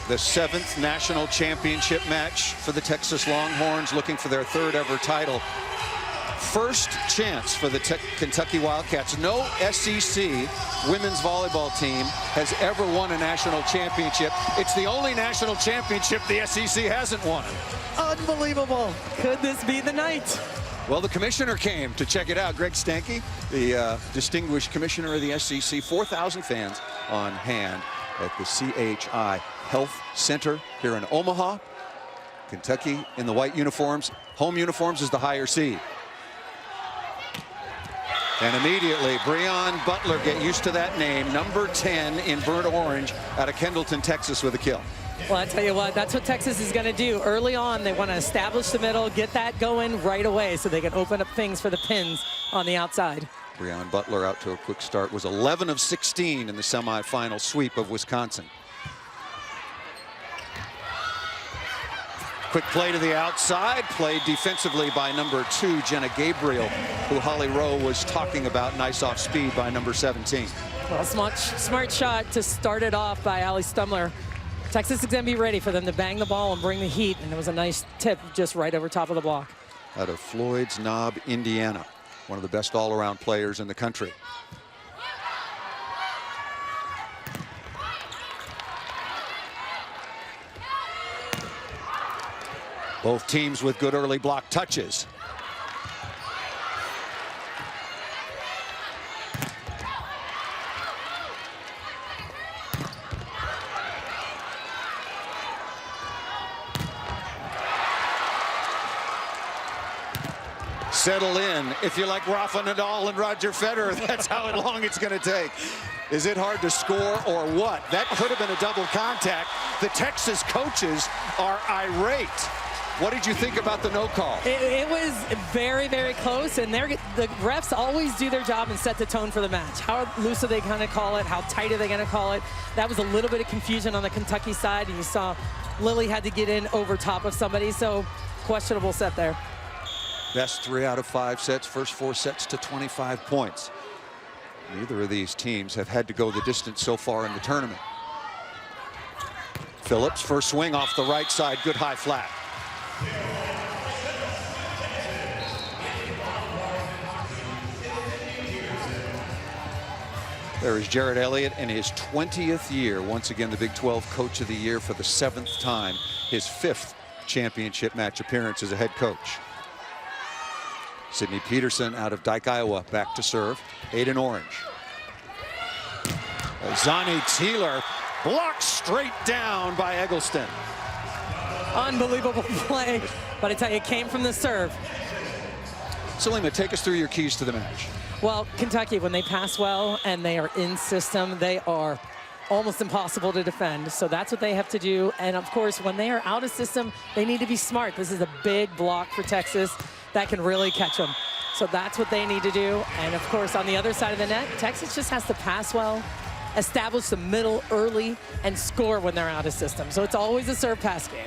The 7th national championship match for the Texas Longhorns, looking for their 3rd ever title. First chance for the Kentucky Wildcats. No SEC women's volleyball team has ever won a national championship. It's the only national championship the SEC hasn't won. Unbelievable. Could this be the night? Well, the commissioner came to check it out. Greg Stanke, the distinguished commissioner of the SEC. 4,000 fans on hand at the CHI Health Center here in Omaha. Kentucky in the white uniforms. Home uniforms is the higher seed. And immediately, Breon Butler, get used to that name, number 10 in burnt orange out of Kendleton, Texas, with a kill. Well, I tell you what, that's what Texas is going to do. Early on, they want to establish the middle, get that going right away so they can open up things for the pins on the outside. Breon Butler out to a quick start, was 11 of 16 in the semifinal sweep of Wisconsin. Quick play to the outside, played defensively by number 2, Jenna Gabriel, who Holly Rowe was talking about. Nice off speed by number 17. Well, smart shot to start it off by Alli Stumler. Texas is going to be ready for them to bang the ball and bring the heat, and it was a nice tip just right over top of the block. Out of Floyd's Knob, Indiana, one of the best all-around players in the country. Both teams with good early block touches. Settle in. If you're like Rafa Nadal and Roger Federer, that's how long it's going to take. Is it hard to score or what? That could have been a double contact. The Texas coaches are irate. What did you think about the no call? It was very, very close, and the refs always do their job and set the tone for the match. How loose are they going to call it? How tight are they going to call it? That was a little bit of confusion on the Kentucky side, and you saw Lily had to get in over top of somebody, so questionable set there. Best 3 out of 5 sets, first 4 sets to 25 points. Neither of these teams have had to go the distance so far in the tournament. Phillips, first swing off the right side, good high flat. There is Jared Elliott in his 20th year. Once again, the Big 12 Coach of the Year for the 7th time. His 5th championship match appearance as a head coach. Sydney Peterson out of Dike, Iowa, back to serve. 8 in orange. Zani Teeler blocked straight down by Eggleston. Unbelievable play, but I tell you, it came from the serve. Salima, take us through your keys to the match. Well, Kentucky, when they pass well and they are in system, they are almost impossible to defend. So that's what they have to do. And of course, when they are out of system, they need to be smart. This is a big block for Texas that can really catch them. So that's what they need to do. And of course, on the other side of the net, Texas just has to pass well, establish the middle early, and score when they're out of system. So it's always a serve pass game.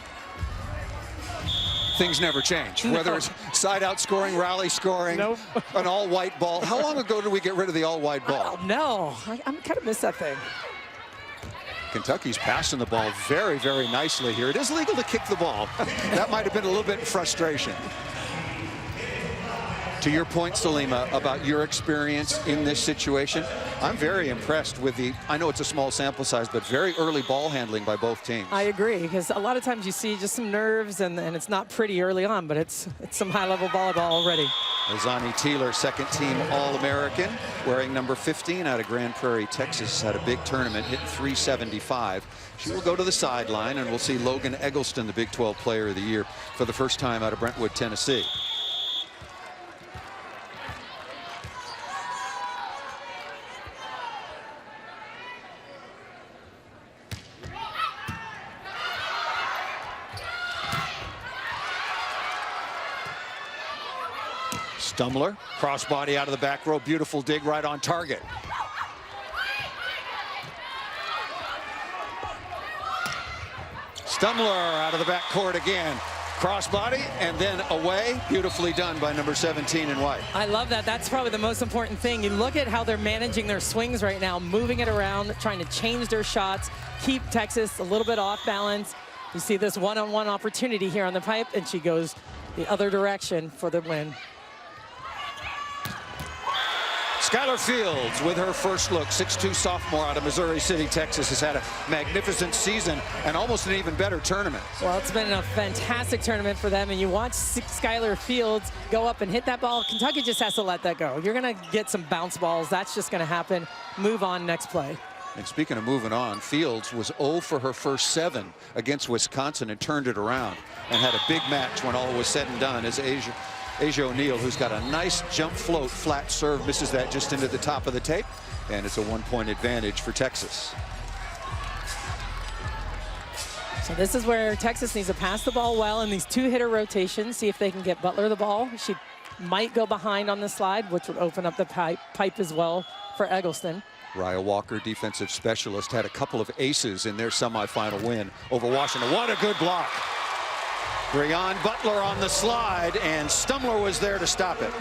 Things never change. No. Whether it's side-out scoring, rally scoring, nope. An all-white ball. How long ago did we get rid of the all-white ball? I don't know. I kind of miss that thing. Kentucky's passing the ball very, very nicely here. It is legal to kick the ball. That might have been a little bit of frustration. To your point, Salima, about your experience in this situation, I'm very impressed with I know it's a small sample size, but very early ball handling by both teams. I agree, because a lot of times you see just some nerves, and it's not pretty early on, but it's some high-level volleyball already. Zani Teeler, second-team All-American, wearing number 15 out of Grand Prairie, Texas, had a big tournament, hit 375. She will go to the sideline, and we'll see Logan Eggleston, the Big 12 Player of the Year, for the first time out of Brentwood, Tennessee. Stumler, crossbody out of the back row, beautiful dig right on target. Stumler out of the back court again. Crossbody and then away. Beautifully done by number 17 in white. I love that. That's probably the most important thing. You look at how they're managing their swings right now, moving it around, trying to change their shots, keep Texas a little bit off balance. You see this one-on-one opportunity here on the pipe, and she goes the other direction for the win. Skylar Fields with her first look, 6'2" sophomore out of Missouri City, Texas, has had a magnificent season and almost an even better tournament. Well, it's been a fantastic tournament for them, and you watch Skylar Fields go up and hit that ball. Kentucky just has to let that go. You're going to get some bounce balls. That's just going to happen. Move on, next play. And speaking of moving on, Fields was 0 for her first 7 against Wisconsin and turned it around and had a big match when all was said and done as Asia O'Neal, who's got a nice jump float, flat serve, misses that just into the top of the tape, and it's a 1-point advantage for Texas. So this is where Texas needs to pass the ball well in these 2-hitter rotations, see if they can get Butler the ball. She might go behind on the slide, which would open up the pipe as well for Eggleston. Raya Walker, defensive specialist, had a couple of aces in their semifinal win over Washington. What a good block. Breon Butler on the slide, and Stumler was there to stop it.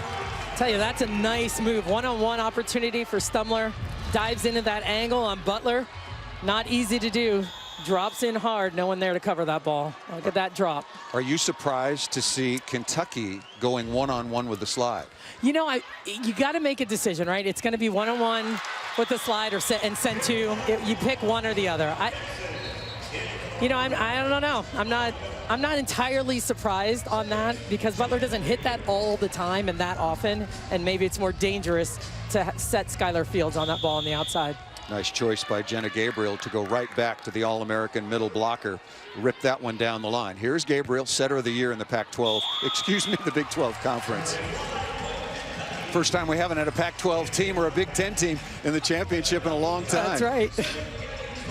Tell you, that's a nice move. One-on-one opportunity for Stumler. Dives into that angle on Butler. Not easy to do. Drops in hard. No one there to cover that ball. Look at that drop. Are you surprised to see Kentucky going one-on-one with the slide? You know, you got to make a decision, right? It's going to be one-on-one with the slide or and send 2. You pick one or the other. I don't know. I'm not entirely surprised on that because Butler doesn't hit that all the time and that often, and maybe it's more dangerous to set Skylar Fields on that ball on the outside. Nice choice by Jenna Gabriel to go right back to the All-American middle blocker. Rip that one down the line. Here's Gabriel, setter of the year in the Pac-12, the Big 12 Conference. First time we haven't had a Pac-12 team or a Big 10 team in the championship in a long time. That's right.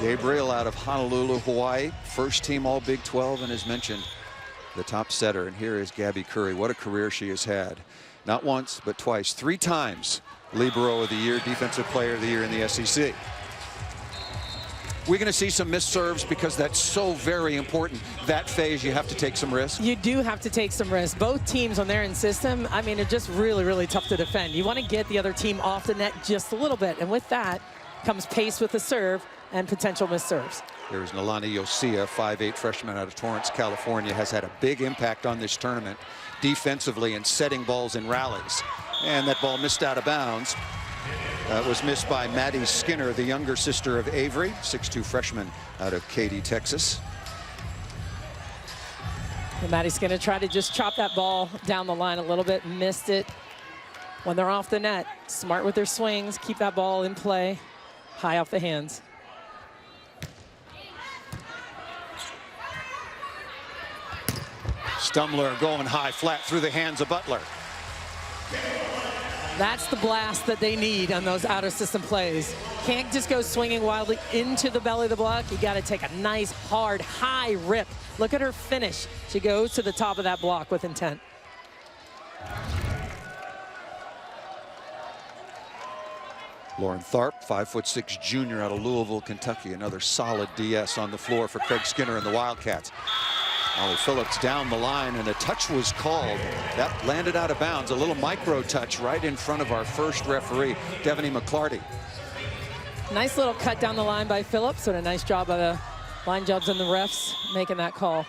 Gabriel out of Honolulu, Hawaii, first team all Big 12, and as mentioned, the top setter. And here is Gabby Curry. What a career she has had. Not once, but twice. 3 times Libero of the Year, Defensive Player of the Year in the SEC. We're going to see some missed serves because that's so very important. That phase, you have to take some risks. You do have to take some risks. Both teams when they're in system, I mean, are just really, really tough to defend. You want to get the other team off the net just a little bit. And with that comes pace with the serve and potential missed serves. There's Nalani Yosia, 5'8" freshman out of Torrance, California, has had a big impact on this tournament defensively and setting balls in rallies. And that ball missed out of bounds. Was missed by Maddie Skinner, the younger sister of Avery, 6'2" freshman out of Katy, Texas. And Maddie Skinner tried to just chop that ball down the line a little bit, missed it. When they're off the net, smart with their swings, keep that ball in play, high off the hands. Stumler going high, flat through the hands of Butler. That's the blast that they need on those outer system plays. Can't just go swinging wildly into the belly of the block. You got to take a nice, hard, high rip. Look at her finish. She goes to the top of that block with intent. Lauren Tharp, 5'6" junior out of Louisville, Kentucky. Another solid DS on the floor for Craig Skinner and the Wildcats. Ollie Phillips down the line, and a touch was called. That landed out of bounds. A little micro touch right in front of our first referee, Devaney McClarty. Nice little cut down the line by Phillips, and a nice job by the line jobs and the refs making that call.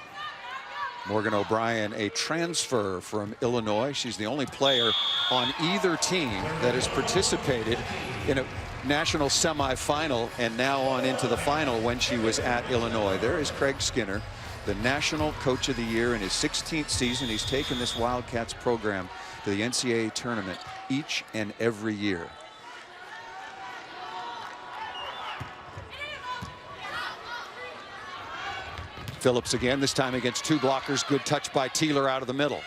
Morgan O'Brien, a transfer from Illinois. She's the only player on either team that has participated in a national semifinal and now on into the final when she was at Illinois. There is Craig Skinner, the National Coach of the Year in his 16th season. He's taken this Wildcats program to the NCAA tournament each and every year. Phillips again, this time against 2 blockers. Good touch by Teeler out of the middle.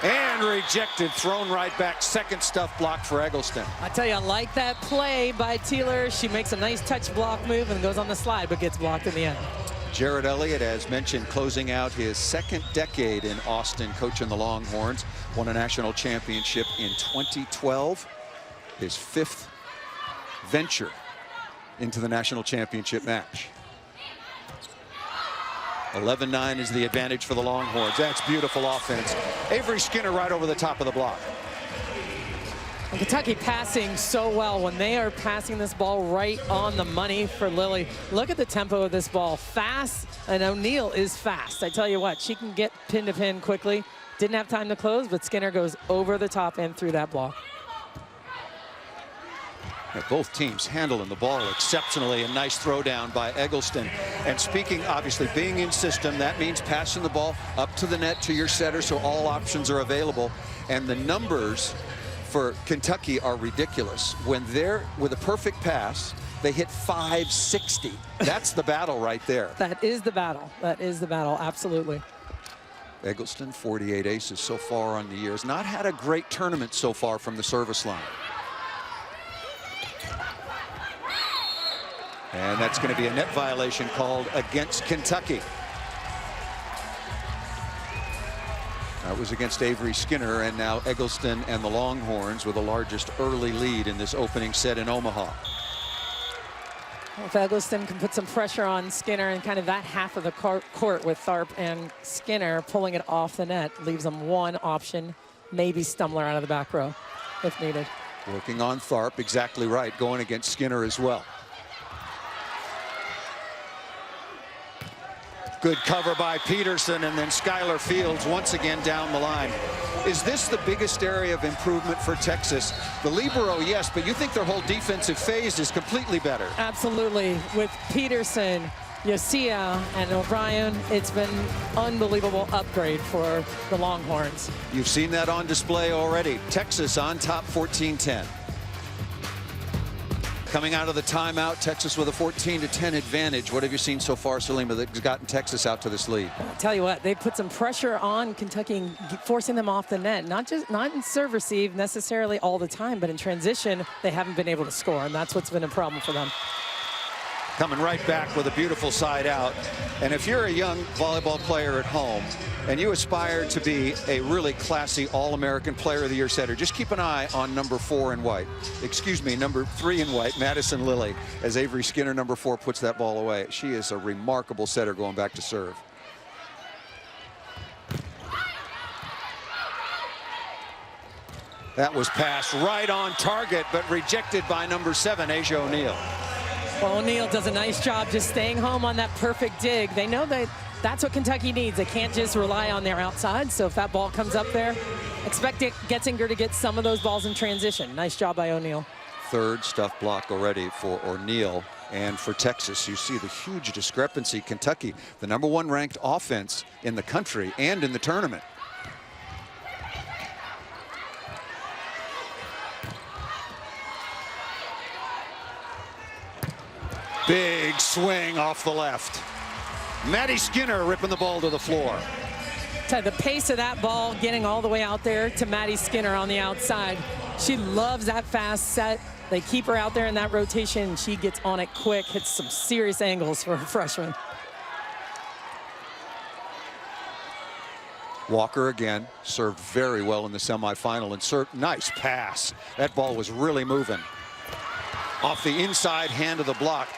And rejected, thrown right back. Second stuff block for Eggleston. I tell you, I like that play by Teeler. She makes a nice touch block move and goes on the slide, but gets blocked in the end. Jared Elliott, as mentioned, closing out his 2nd decade in Austin, coaching the Longhorns. Won a national championship in 2012. His 5th venture into the national championship match. 11-9 is the advantage for the Longhorns. That's beautiful offense. Avery Skinner right over the top of the block. And Kentucky passing so well. When they are passing this ball right on the money for Lily, look at the tempo of this ball. Fast, and O'Neal is fast. I tell you what, she can get pin to pin quickly. Didn't have time to close, but Skinner goes over the top and through that block. Yeah, both teams handling the ball exceptionally. A nice throwdown by Eggleston. And speaking, obviously, being in system, that means passing the ball up to the net to your setter so all options are available. And the numbers for Kentucky are ridiculous. When they're with a perfect pass, they hit 560. That's the battle right there. That is the battle. That is the battle, absolutely. Eggleston, 48 aces so far on the year. Has not had a great tournament so far from the service line. And that's going to be a net violation called against Kentucky. That was against Avery Skinner, and now Eggleston and the Longhorns with the largest early lead in this opening set in Omaha. If Eggleston can put some pressure on Skinner and kind of that half of the court with Tharp and Skinner pulling it off the net, leaves them one option, maybe Stumler out of the back row if needed. Working on Tharp, exactly right, going against Skinner as well. Good cover by Peterson, and then Skylar Fields once again down the line. Is this the biggest area of improvement for Texas? The libero, yes, but you think their whole defensive phase is completely better? Absolutely. With Peterson, Yosia, and O'Brien, it's been unbelievable upgrade for the Longhorns. You've seen that on display already. Texas on top 14-10. Coming out of the timeout, Texas with a 14-10 advantage. What have you seen so far, Salima, that's gotten Texas out to this lead? I'll tell you what, they put some pressure on Kentucky, forcing them off the net. Not in serve receive necessarily all the time, but in transition, they haven't been able to score, and that's what's been a problem for them. Coming right back with a beautiful side out. And if you're a young volleyball player at home and you aspire to be a really classy All-American Player of the Year setter, just keep an eye on number 4 in white. Excuse me, number 3 in white, Madison Lilly, as Avery Skinner, number 4, puts that ball away. She is a remarkable setter going back to serve. That was passed right on target, but rejected by number 7, Asia O'Neal. Well, O'Neal does a nice job just staying home on that perfect dig. They know that that's what Kentucky needs. They can't just rely on their outside. So if that ball comes up there, expect Getzinger to get some of those balls in transition. Nice job by O'Neal. Third stuff block already for O'Neal. And for Texas, you see the huge discrepancy. Kentucky, the #1 ranked offense in the country and in the tournament. Big swing off the left. Maddie Skinner ripping the ball to the floor. The pace of that ball getting all the way out there to Maddie Skinner on the outside. She loves that fast set. They keep her out there in that rotation, and she gets on it quick, hits some serious angles for a freshman. Walker again served very well in the semifinal and served nice pass. That ball was really moving. Off the inside hand of the block.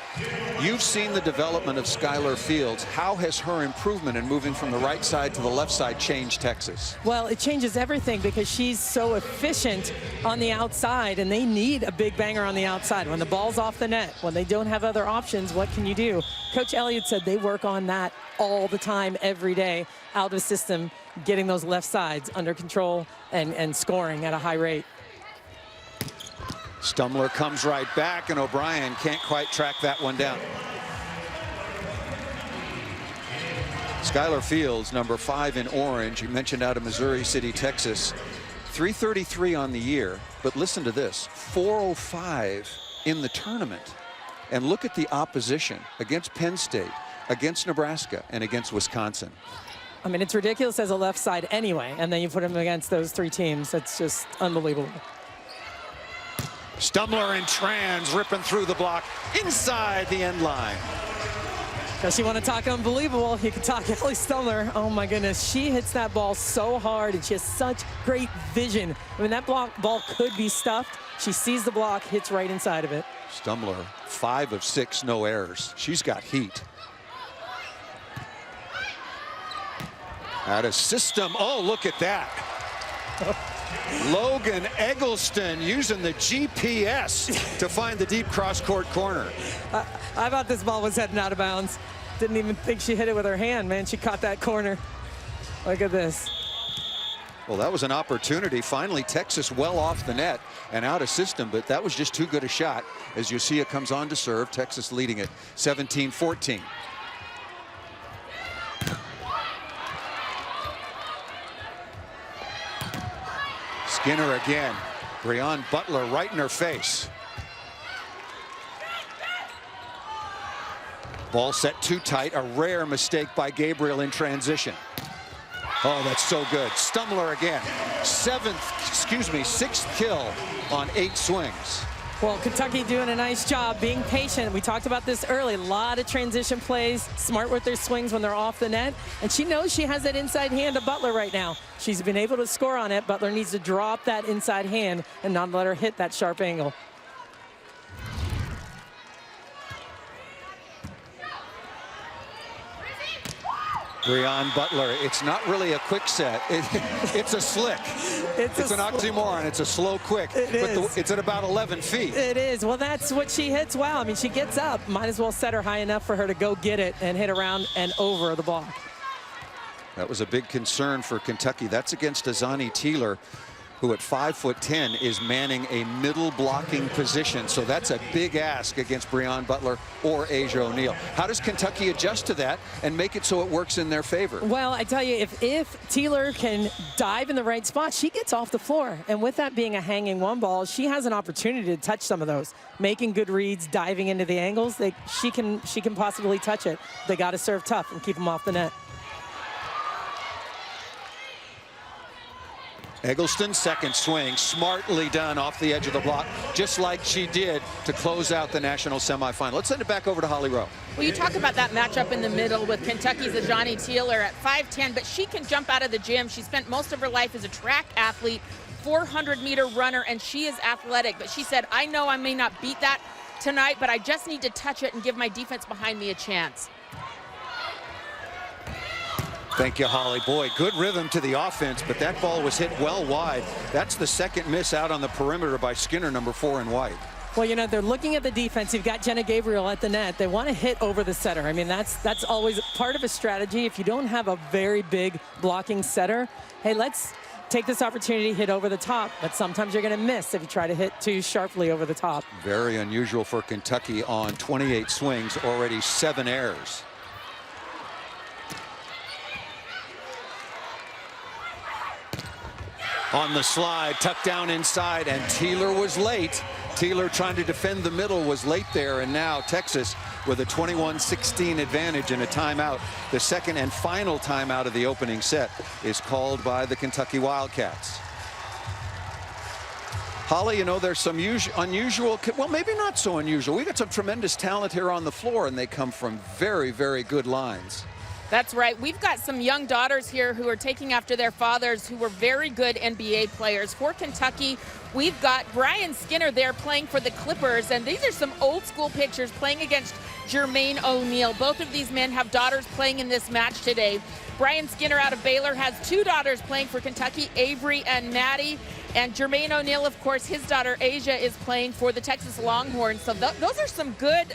You've seen the development of Skylar Fields. How has her improvement in moving from the right side to the left side changed Texas? Well, it changes everything because she's so efficient on the outside, and they need a big banger on the outside. When the ball's off the net, when they don't have other options, what can you do? Coach Elliott said they work on that all the time, every day, out of system, getting those left sides under control and scoring at a high rate. Stumler comes right back, and O'Brien can't quite track that one down. Skylar Fields, number 5 in orange. You mentioned out of Missouri City, Texas. 333 on the year, but listen to this, 405 in the tournament. And look at the opposition against Penn State, against Nebraska, and against Wisconsin. I mean, it's ridiculous as a left side anyway, and then you put them against those 3 teams. That's just unbelievable. Stumler and Trans ripping through the block inside the end line. Does you want to talk unbelievable? You can talk Alli Stumler. Oh my goodness, she hits that ball so hard, and she has such great vision. I mean, that ball could be stuffed. She sees the block, hits right inside of it. Stumler, 5 of 6, no errors. She's got heat. Out of system. Oh, look at that. Logan Eggleston using the GPS to find the deep cross-court corner. I thought this ball was heading out of bounds. Didn't even think she hit it with her hand, man. She caught that corner. Look at this. Well, that was an opportunity. Finally, Texas well off the net and out of system, but that was just too good a shot. As Yosia comes on to serve, Texas leading it 17-14. Skinner again. Breon Butler right in her face. Ball set too tight. A rare mistake by Gabriel in transition. Oh, that's so good. Stumler again. Sixth kill on 8 swings. Well, Kentucky doing a nice job being patient. We talked about this early. A lot of transition plays, smart with their swings when they're off the net. And she knows she has that inside hand of Butler right now. She's been able to score on it. Butler needs to drop that inside hand and not let her hit that sharp angle. Breon Butler, it's not really a quick set. It's a slick. It's an oxymoron. It's a slow quick. It's at about 11 feet. It is. Well, that's what she hits well. I mean, she gets up. Might as well set her high enough for her to go get it and hit around and over the block. That was a big concern for Kentucky. That's against Azani Teeler, who at 5'10" is manning a middle blocking position. So that's a big ask against Breon Butler or Asia O'Neal. How does Kentucky adjust to that and make it so it works in their favor? Well, I tell you, if Teeler can dive in the right spot, she gets off the floor. And with that being a hanging one ball, she has an opportunity to touch some of those. Making good reads, diving into the angles, she can possibly touch it. They got to serve tough and keep them off the net. Eggleston, second swing, smartly done off the edge of the block, just like she did to close out the national semifinal. Let's send it back over to Holly Rowe. Well, you talk about that matchup in the middle with Kentucky's Azani Teeler at 5'10", but she can jump out of the gym. She spent most of her life as a track athlete, 400-meter runner, and she is athletic. But she said, I know I may not beat that tonight, but I just need to touch it and give my defense behind me a chance. Thank you, Holly. Boy, good rhythm to the offense, but that ball was hit well wide. That's the second miss out on the perimeter by Skinner, number 4 in white. Well, you know, they're looking at the defense. You've got Jenna Gabriel at the net. They want to hit over the setter. I mean, that's always part of a strategy. If you don't have a very big blocking setter, hey, let's take this opportunity to hit over the top. But sometimes you're going to miss if you try to hit too sharply over the top. Very unusual for Kentucky on 28 swings, already 7 errors. On the slide, tucked down inside, and Teeler was late. Teeler trying to defend the middle was late there, and now Texas with a 21-16 advantage and a timeout. The second and final timeout of the opening set is called by the Kentucky Wildcats. Holly, you know, there's some unusual, well, maybe not so unusual. We got some tremendous talent here on the floor, and they come from very, very good lines. That's right. We've got some young daughters here who are taking after their fathers who were very good NBA players. For Kentucky, we've got Brian Skinner there playing for the Clippers, and these are some old school pictures playing against Jermaine O'Neal. Both of these men have daughters playing in this match today. Brian Skinner out of Baylor has 2 daughters playing for Kentucky, Avery and Maddie. And Jermaine O'Neal, of course, his daughter Asia is playing for the Texas Longhorns. So those are some good,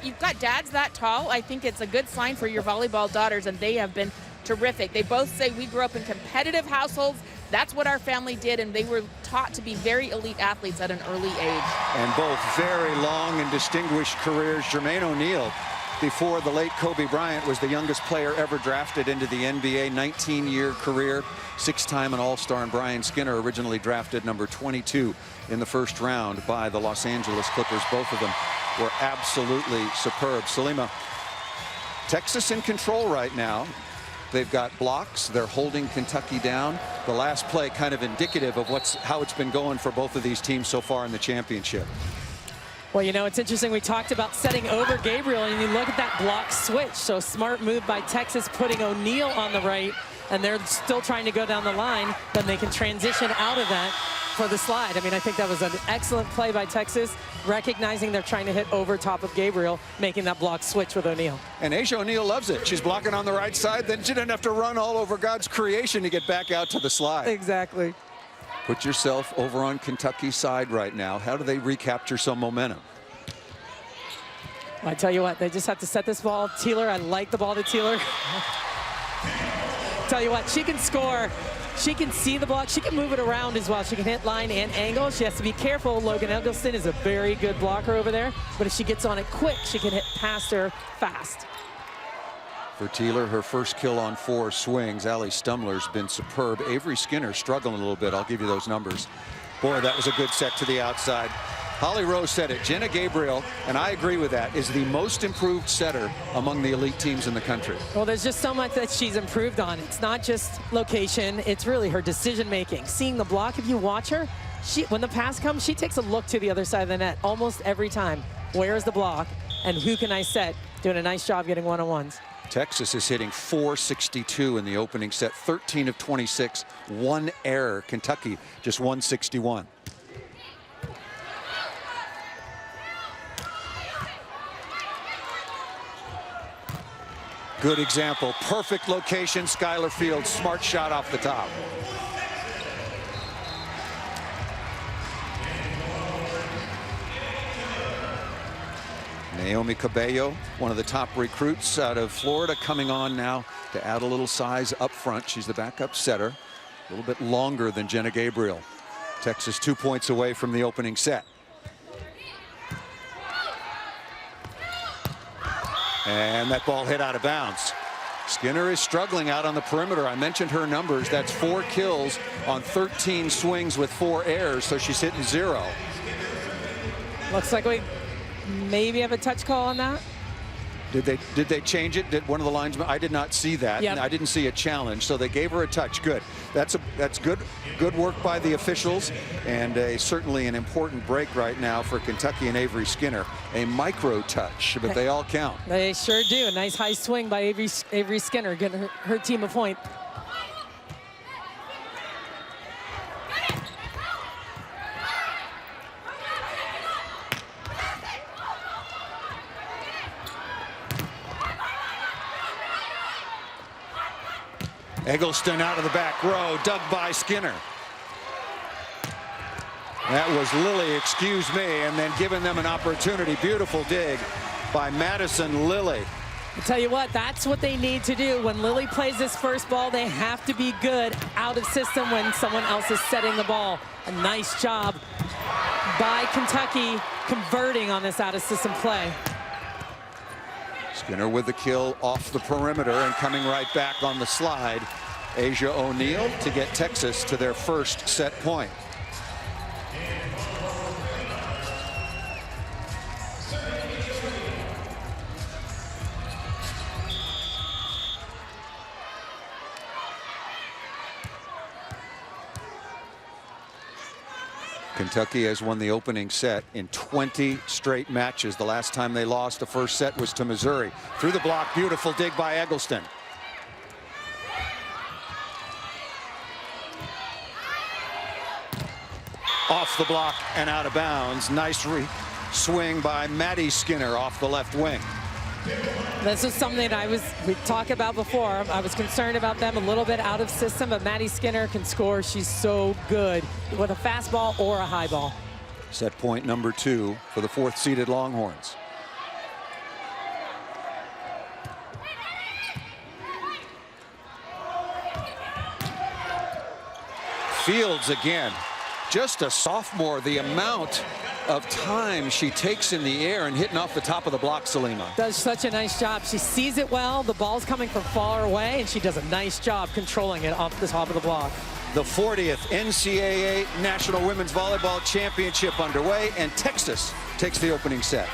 you've got dads that tall. I think it's a good sign for your volleyball daughters, and they have been terrific. They both say we grew up in competitive households. That's what our family did, and they were taught to be very elite athletes at an early age. And both very long and distinguished careers. Jermaine O'Neal, before the late Kobe Bryant, was the youngest player ever drafted into the NBA, 19-year career, 6-time an All-Star. And Brian Skinner, originally drafted number 22 in the first round by the Los Angeles Clippers. Both of them were absolutely superb. Salima, Texas in control right now. They've got blocks. They're holding Kentucky down. The last play kind of indicative of how it's been going for both of these teams so far in the championship. Well, you know, it's interesting. We talked about setting over Gabriel, and you look at that block switch. So smart move by Texas, putting O'Neal on the right, and they're still trying to go down the line. Then they can transition out of that for the slide. I mean, I think that was an excellent play by Texas, recognizing they're trying to hit over top of Gabriel, making that block switch with O'Neal. And Asia O'Neal loves it. She's blocking on the right side, then she didn't have to run all over God's creation to get back out to the slide. Exactly. Put yourself over on Kentucky's side right now. How do they recapture some momentum? I tell you what, they just have to set this ball. Teeler, I like the ball to Teeler. Tell you what, she can score. She can see the block. She can move it around as well. She can hit line and angle. She has to be careful. Logan Eggleston is a very good blocker over there. But if she gets on it quick, she can hit past her fast. For Teeler, her first kill on 4 swings. Alli Stumler's been superb. Avery Skinner struggling a little bit. I'll give you those numbers. Boy, that was a good set to the outside. Holly Rose said it. Jenna Gabriel, and I agree with that, is the most improved setter among the elite teams in the country. Well, there's just so much that she's improved on. It's not just location. It's really her decision making. Seeing the block, if you watch her, when the pass comes, she takes a look to the other side of the net almost every time. Where is the block and who can I set? Doing a nice job getting one-on-ones. Texas is hitting .462 in the opening set, 13 of 26, 1 error. Kentucky just 161. Good example, perfect location, Skylar Fields, smart shot off the top. Naomi Cabello, one of the top recruits out of Florida, coming on now to add a little size up front. She's the backup setter, a little bit longer than Jenna Gabriel. Texas 2 points away from the opening set. And that ball hit out of bounds. Skinner is struggling out on the perimeter. I mentioned her numbers. That's 4 kills on 13 swings with 4 errors, so she's hitting 0. Looks like we maybe have a touch call on that. Did they change it? Did one of the linesmen? I did not see that. Yep. I didn't see a challenge, so they gave her a touch. Good. That's good work by the officials, and certainly an important break right now for Kentucky and Avery Skinner. A micro touch, but they all count. They sure do. A nice high swing by Avery Skinner, getting her team a point. Eggleston out of the back row, dug by Skinner. That was Lilly, excuse me, and then giving them an opportunity. Beautiful dig by Madison Lilly. I tell you what, that's what they need to do. When Lilly plays this first ball, they have to be good out of system when someone else is setting the ball. A nice job by Kentucky converting on this out of system play. Skinner with the kill off the perimeter and coming right back on the slide. Asia O'Neal to get Texas to their first set point. Kentucky has won the opening set in 20 straight matches. The last time they lost the first set was to Missouri. Through the block, beautiful dig by Eggleston. Off the block and out of bounds. Nice swing by Maddie Skinner off the left wing. This is something that we talked about before. I was concerned about them a little bit out of system, but Maddie Skinner can score. She's so good with a fastball or a high ball. Set point number 2 for the 4th seeded Longhorns. Fields again. Just a sophomore, the amount of time she takes in the air and hitting off the top of the block, Salima. Does such a nice job. She sees it well. The ball's coming from far away, and she does a nice job controlling it off the top of the block. The 40th NCAA National Women's Volleyball Championship underway, and Texas takes the opening set.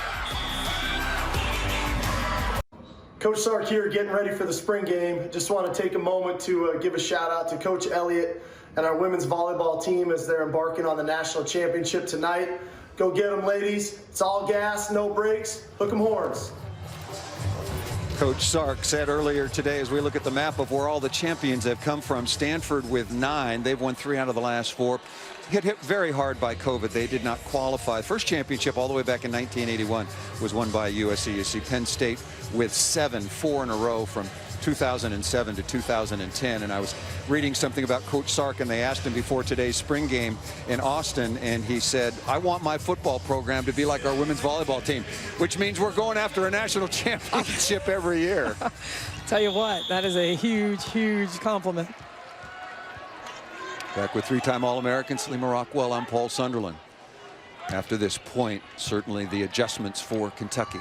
Coach Sark here, getting ready for the spring game. Just want to take a moment to give a shout out to Coach Elliott and our women's volleyball team as they're embarking on the national championship tonight. Go get them, ladies. It's all gas, no brakes. Hook 'em horns. Coach Sark said earlier today, as we look at the map of where all the champions have come from, Stanford with 9. They've won 3 out of the last 4. Hit very hard by COVID. They did not qualify. First championship all the way back in 1981 was won by USC. You see Penn State with 7, 4 in a row from 2007 to 2010. And I was reading something about Coach Sark, and they asked him before today's spring game in Austin, and he said, I want my football program to be like our women's volleyball team, which means we're going after a national championship every year. Tell you what, that is a huge, huge compliment. Back with three-time All-American Selima Rockwell, I'm Paul Sunderland. After this point, certainly the adjustments for Kentucky.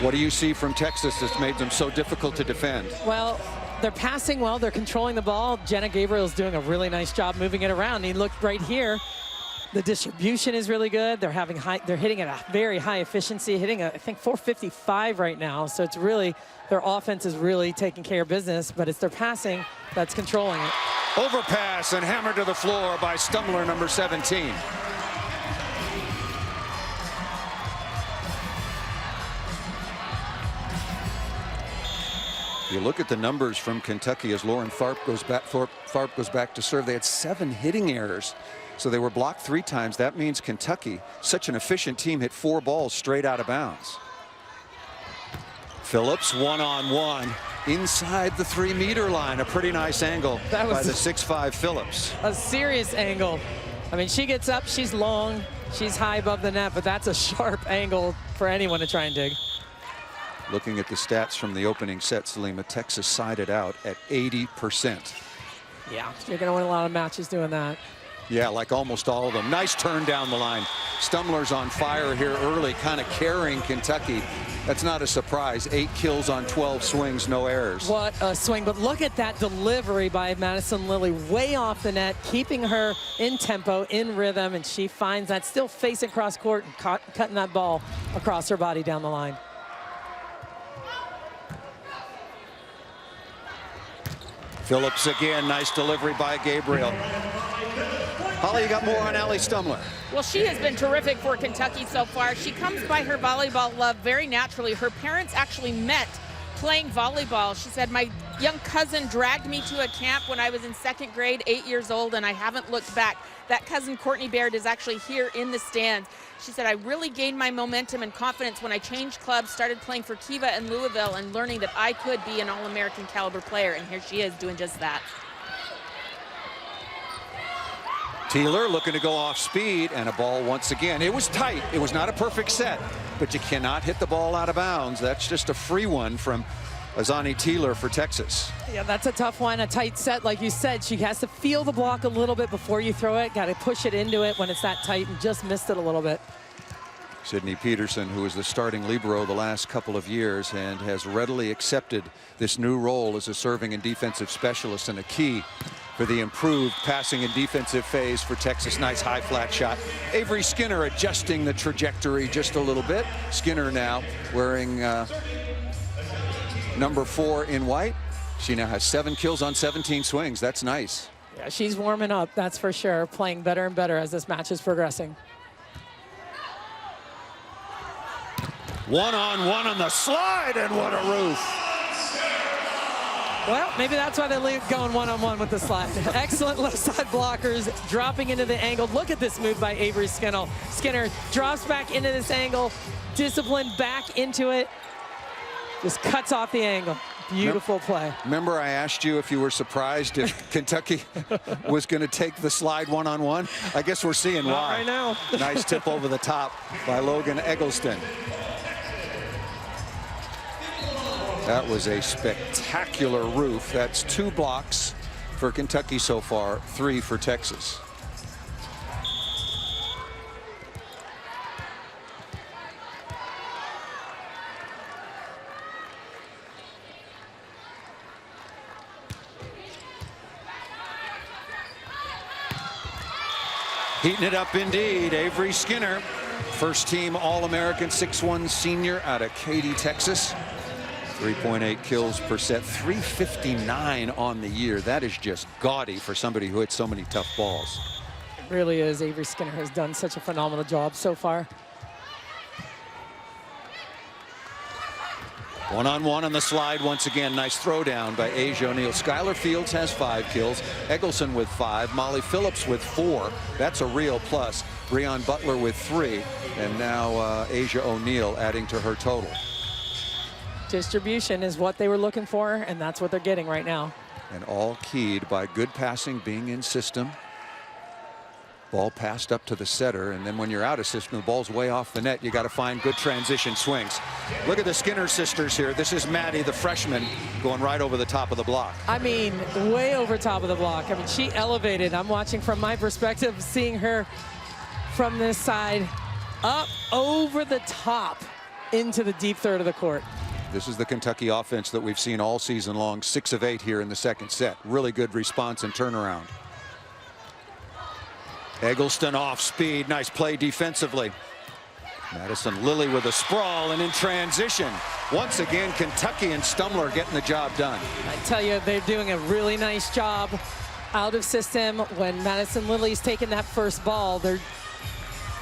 What do you see from Texas that's made them so difficult to defend? Well, they're passing well. They're controlling the ball. Jenna Gabriel's doing a really nice job moving it around. And you look right here. The distribution is really good. They're hitting at a very high efficiency, hitting I think 455 right now. So it's really, their offense is really taking care of business, but it's their passing that's controlling it. Overpass and hammered to the floor by Stumler, number 17. You look at the numbers from Kentucky as Lauren Tharp goes back to serve. They had 7 hitting errors, so they were blocked 3 times. That means Kentucky, such an efficient team, hit 4 balls straight out of bounds. Phillips one-on-one inside the 3-meter line. A pretty nice angle by the 6'5" Phillips. A serious angle. I mean, she gets up, she's long, she's high above the net, but that's a sharp angle for anyone to try and dig. Looking at the stats from the opening set, Selima, Texas sided out at 80%. Yeah, you're going to win a lot of matches doing that. Yeah, like almost all of them. Nice turn down the line. Stumler's on fire here early, kind of carrying Kentucky. That's not a surprise. 8 kills on 12 swings, no errors. What a swing, but look at that delivery by Madison Lilly, way off the net, keeping her in tempo, in rhythm, and she finds that, still facing cross court and cutting that ball across her body down the line. Phillips again, nice delivery by Gabriel. Holly, you got more on Alli Stumler. Well, she has been terrific for Kentucky so far. She comes by her volleyball love very naturally. Her parents actually met playing volleyball. She said, my young cousin dragged me to a camp when I was in 2nd grade, 8 years old, and I haven't looked back. That cousin, Courtney Baird, is actually here in the stands. She said, I really gained my momentum and confidence when I changed clubs, started playing for Kiva and Louisville, and learning that I could be an All-American caliber player, and here she is doing just that. Teeler looking to go off speed, and a ball once again. It was tight. It was not a perfect set, but you cannot hit the ball out of bounds. That's just a free one from Azani Teeler for Texas. Yeah, that's a tough one, a tight set. Like you said, she has to feel the block a little bit before you throw it. Got to push it into it when it's that tight, and just missed it a little bit. Sydney Peterson, who was the starting libero the last couple of years and has readily accepted this new role as a serving and defensive specialist, and a key for the improved passing and defensive phase for Texas. Nice high flat shot. Avery Skinner adjusting the trajectory just a little bit. Skinner now wearing number 4 in white. She now has 7 kills on 17 swings. That's nice. Yeah, she's warming up, that's for sure. Playing better and better as this match is progressing. One-on-one on the slide, and what a roof. Well, maybe that's why they're going one-on-one with the slide. Excellent left side blockers, dropping into the angle. Look at this move by Avery Skinner. Skinner drops back into this angle, disciplined back into it, just cuts off the angle. Beautiful play. Remember I asked you if you were surprised if Kentucky was going to take the slide one-on-one? I guess we're seeing why. Right now. Nice tip over the top by Logan Eggleston. That was a spectacular roof. That's 2 blocks for Kentucky so far, 3 for Texas. Heating it up indeed. Avery Skinner, first team All-American 6'1" senior out of Katy, Texas. 3.8 kills per set, 359 on the year. That is just gaudy for somebody who hits so many tough balls. It really is. Avery Skinner has done such a phenomenal job so far. One-on-one on the slide once again. Nice throwdown by Asia O'Neal. Skylar Fields has 5 kills. Eggleston with 5. Molly Phillips with 4. That's a real plus. Breon Butler with 3. And now Asia O'Neal adding to her total. Distribution is what they were looking for, and that's what they're getting right now. And all keyed by good passing, being in system. Ball passed up to the setter, and then when you're out of system, the ball's way off the net. You got to find good transition swings. Look at the Skinner sisters here. This is Maddie, the freshman, going right over the top of the block. I mean, way over top of the block. I mean, she elevated. I'm watching from my perspective, seeing her from this side, up over the top into the deep third of the court. This is the Kentucky offense that we've seen all season long. 6 of 8 here in the second set. Really good response and turnaround. Eggleston off speed. Nice play defensively. Madison Lilly with a sprawl, and in transition. Once again, Kentucky and Stumler getting the job done. I tell you, they're doing a really nice job out of system. When Madison Lilly's taking that first ball, they're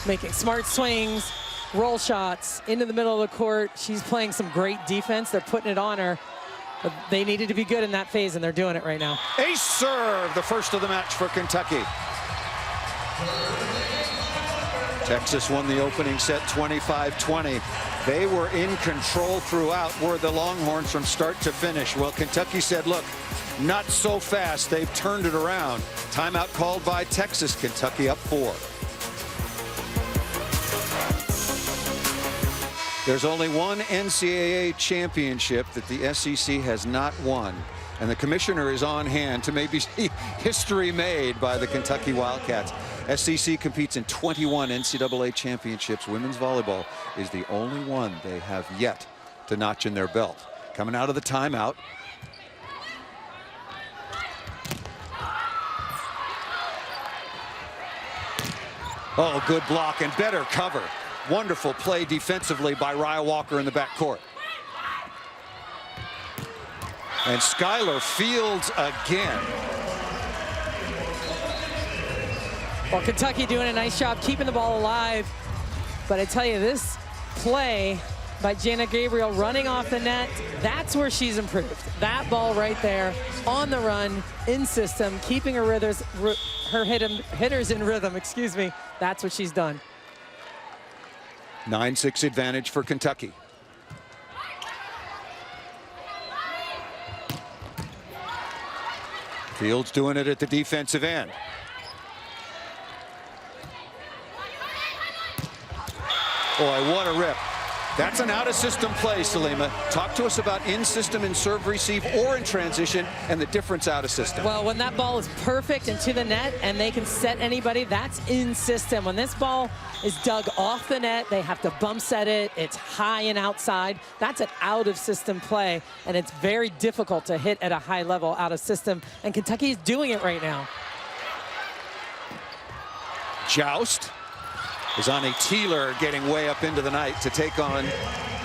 making smart swings, roll shots into the middle of the court. She's playing some great defense. They're putting it on her. But they needed to be good in that phase, and they're doing it right now. Ace serve, the first of the match for Kentucky. Texas won the opening set 25-20. They were in control throughout, were the Longhorns from start to finish. Well, Kentucky said, look, not so fast. They've turned it around. Timeout called by Texas. Kentucky up 4. There's only one NCAA championship that the SEC has not won, and the commissioner is on hand to maybe see history made by the Kentucky Wildcats. SEC competes in 21 NCAA championships. Women's volleyball is the only one they have yet to notch in their belt. Coming out of the timeout. Oh, good block and better cover. Wonderful play defensively by Raya Walker in the backcourt. And Skylar Fields again. Well, Kentucky doing a nice job keeping the ball alive. But I tell you, this play by Jana Gabriel running off the net, that's where she's improved. That ball right there on the run, in system, keeping her hitters in rhythm, excuse me. That's what she's done. 9-6 advantage for Kentucky. Fields doing it at the defensive end. Boy, what a rip. That's an out-of-system play, Salima. Talk to us about in-system in serve receive or in transition and the difference out-of-system. Well, when that ball is perfect into the net and they can set anybody, that's in-system. When this ball is dug off the net, they have to bump set it. It's high and outside. That's an out-of-system play, and it's very difficult to hit at a high level out-of-system, and Kentucky is doing it right now. Joust. Alli Stumler getting way up into the night to take on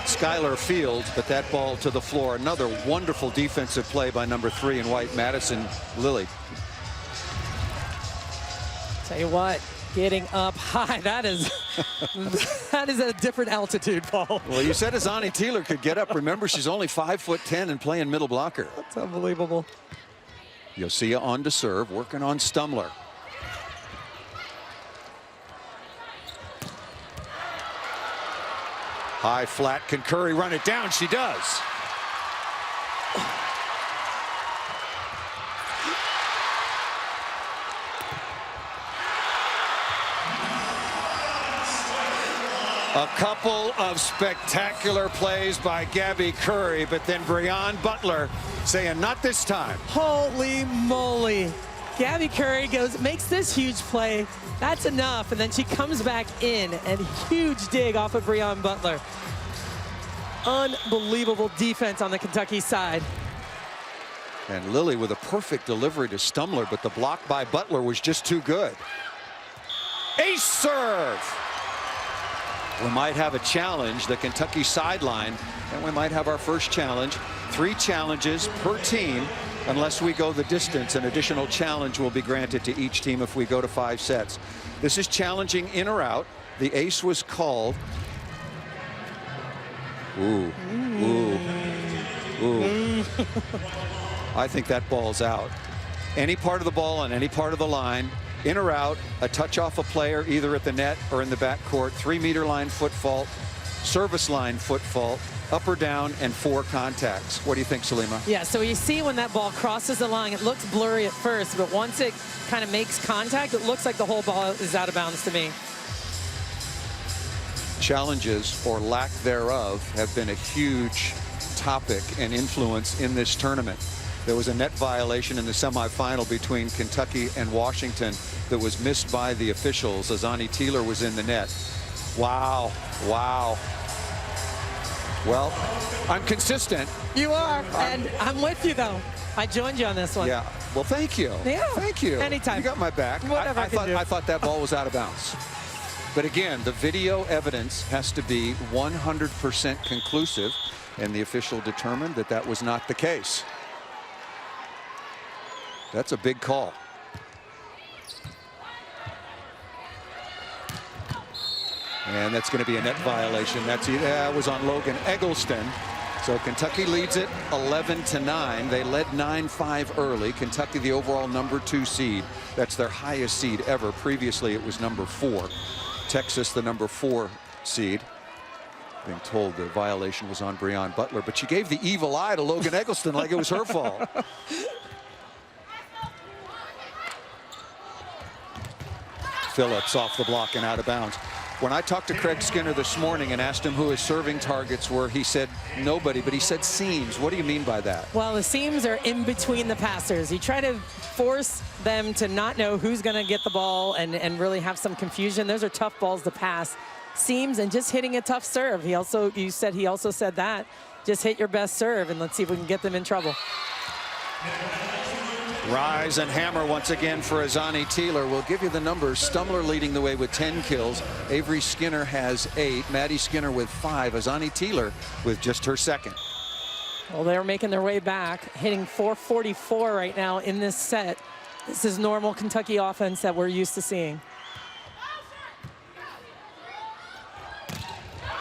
Skylar Fields, but that ball to the floor. Another wonderful defensive play by number 3 in white, Madison Lilly. Tell you what, getting up high, that is that is a different altitude, Paul. Well, you said Alli Stumler could get up. Remember, she's only 5'10" and playing middle blocker. That's unbelievable. Yosia on to serve, working on Stumler. High flat, can Curry run it down? She does. A couple of spectacular plays by Gabby Curry, but then Breon Butler saying, not this time. Holy moly. Gabby Curry makes this huge play. That's enough, and then she comes back in, and huge dig off of Breon Butler. Unbelievable defense on the Kentucky side. And Lilly with a perfect delivery to Stumler, but the block by Butler was just too good. Ace serve! We might have a challenge, the Kentucky sideline, and we might have our first challenge. 3 challenges per team. Unless we go the distance, an additional challenge will be granted to each team if we go to 5 sets. This is challenging in or out. The ace was called. Ooh, ooh, ooh. I think that ball's out. Any part of the ball on any part of the line, in or out, a touch off a player either at the net or in the backcourt, 3-meter line foot fault, service line foot fault, up or down, and 4 contacts. What do you think, Salima? Yeah, so you see when that ball crosses the line, it looks blurry at first, but once it kind of makes contact, it looks like the whole ball is out of bounds to me. Challenges, or lack thereof, have been a huge topic and influence in this tournament. There was a net violation in the semifinal between Kentucky and Washington that was missed by the officials as Annie Teeler was in the net. Wow, wow. Well, I'm consistent. You are, and I'm with you, though. I joined you on this one. Yeah, well, thank you. Yeah, thank you. Anytime. You got my back. Whatever I thought that ball was out of bounds. But again, the video evidence has to be 100% conclusive, and the official determined that that was not the case. That's a big call. And that's going to be a net violation. That was on Logan Eggleston. So Kentucky leads it 11-9. They led 9-5 early. Kentucky, the overall #2 seed. That's their highest seed ever. Previously, it was #4. Texas, the #4 seed. Being told the violation was on Breon Butler, but she gave the evil eye to Logan Eggleston like it was her fault. Phillips off the block and out of bounds. When I talked to Craig Skinner this morning and asked him who his serving targets were, he said nobody, but he said seams. What do you mean by that? Well, the seams are in between the passers. You try to force them to not know who's going to get the ball and really have some confusion. Those are tough balls to pass. Seams and just hitting a tough serve. You said he also said that. Just hit your best serve, and let's see if we can get them in trouble. Rise and hammer once again for Azani Teeler. We'll give you the numbers. Stumler leading the way with 10 kills. Avery Skinner has 8. Maddie Skinner with 5. Azani Teeler with just her 2nd. Well, they're making their way back, hitting .444 right now in this set. This is normal Kentucky offense that we're used to seeing.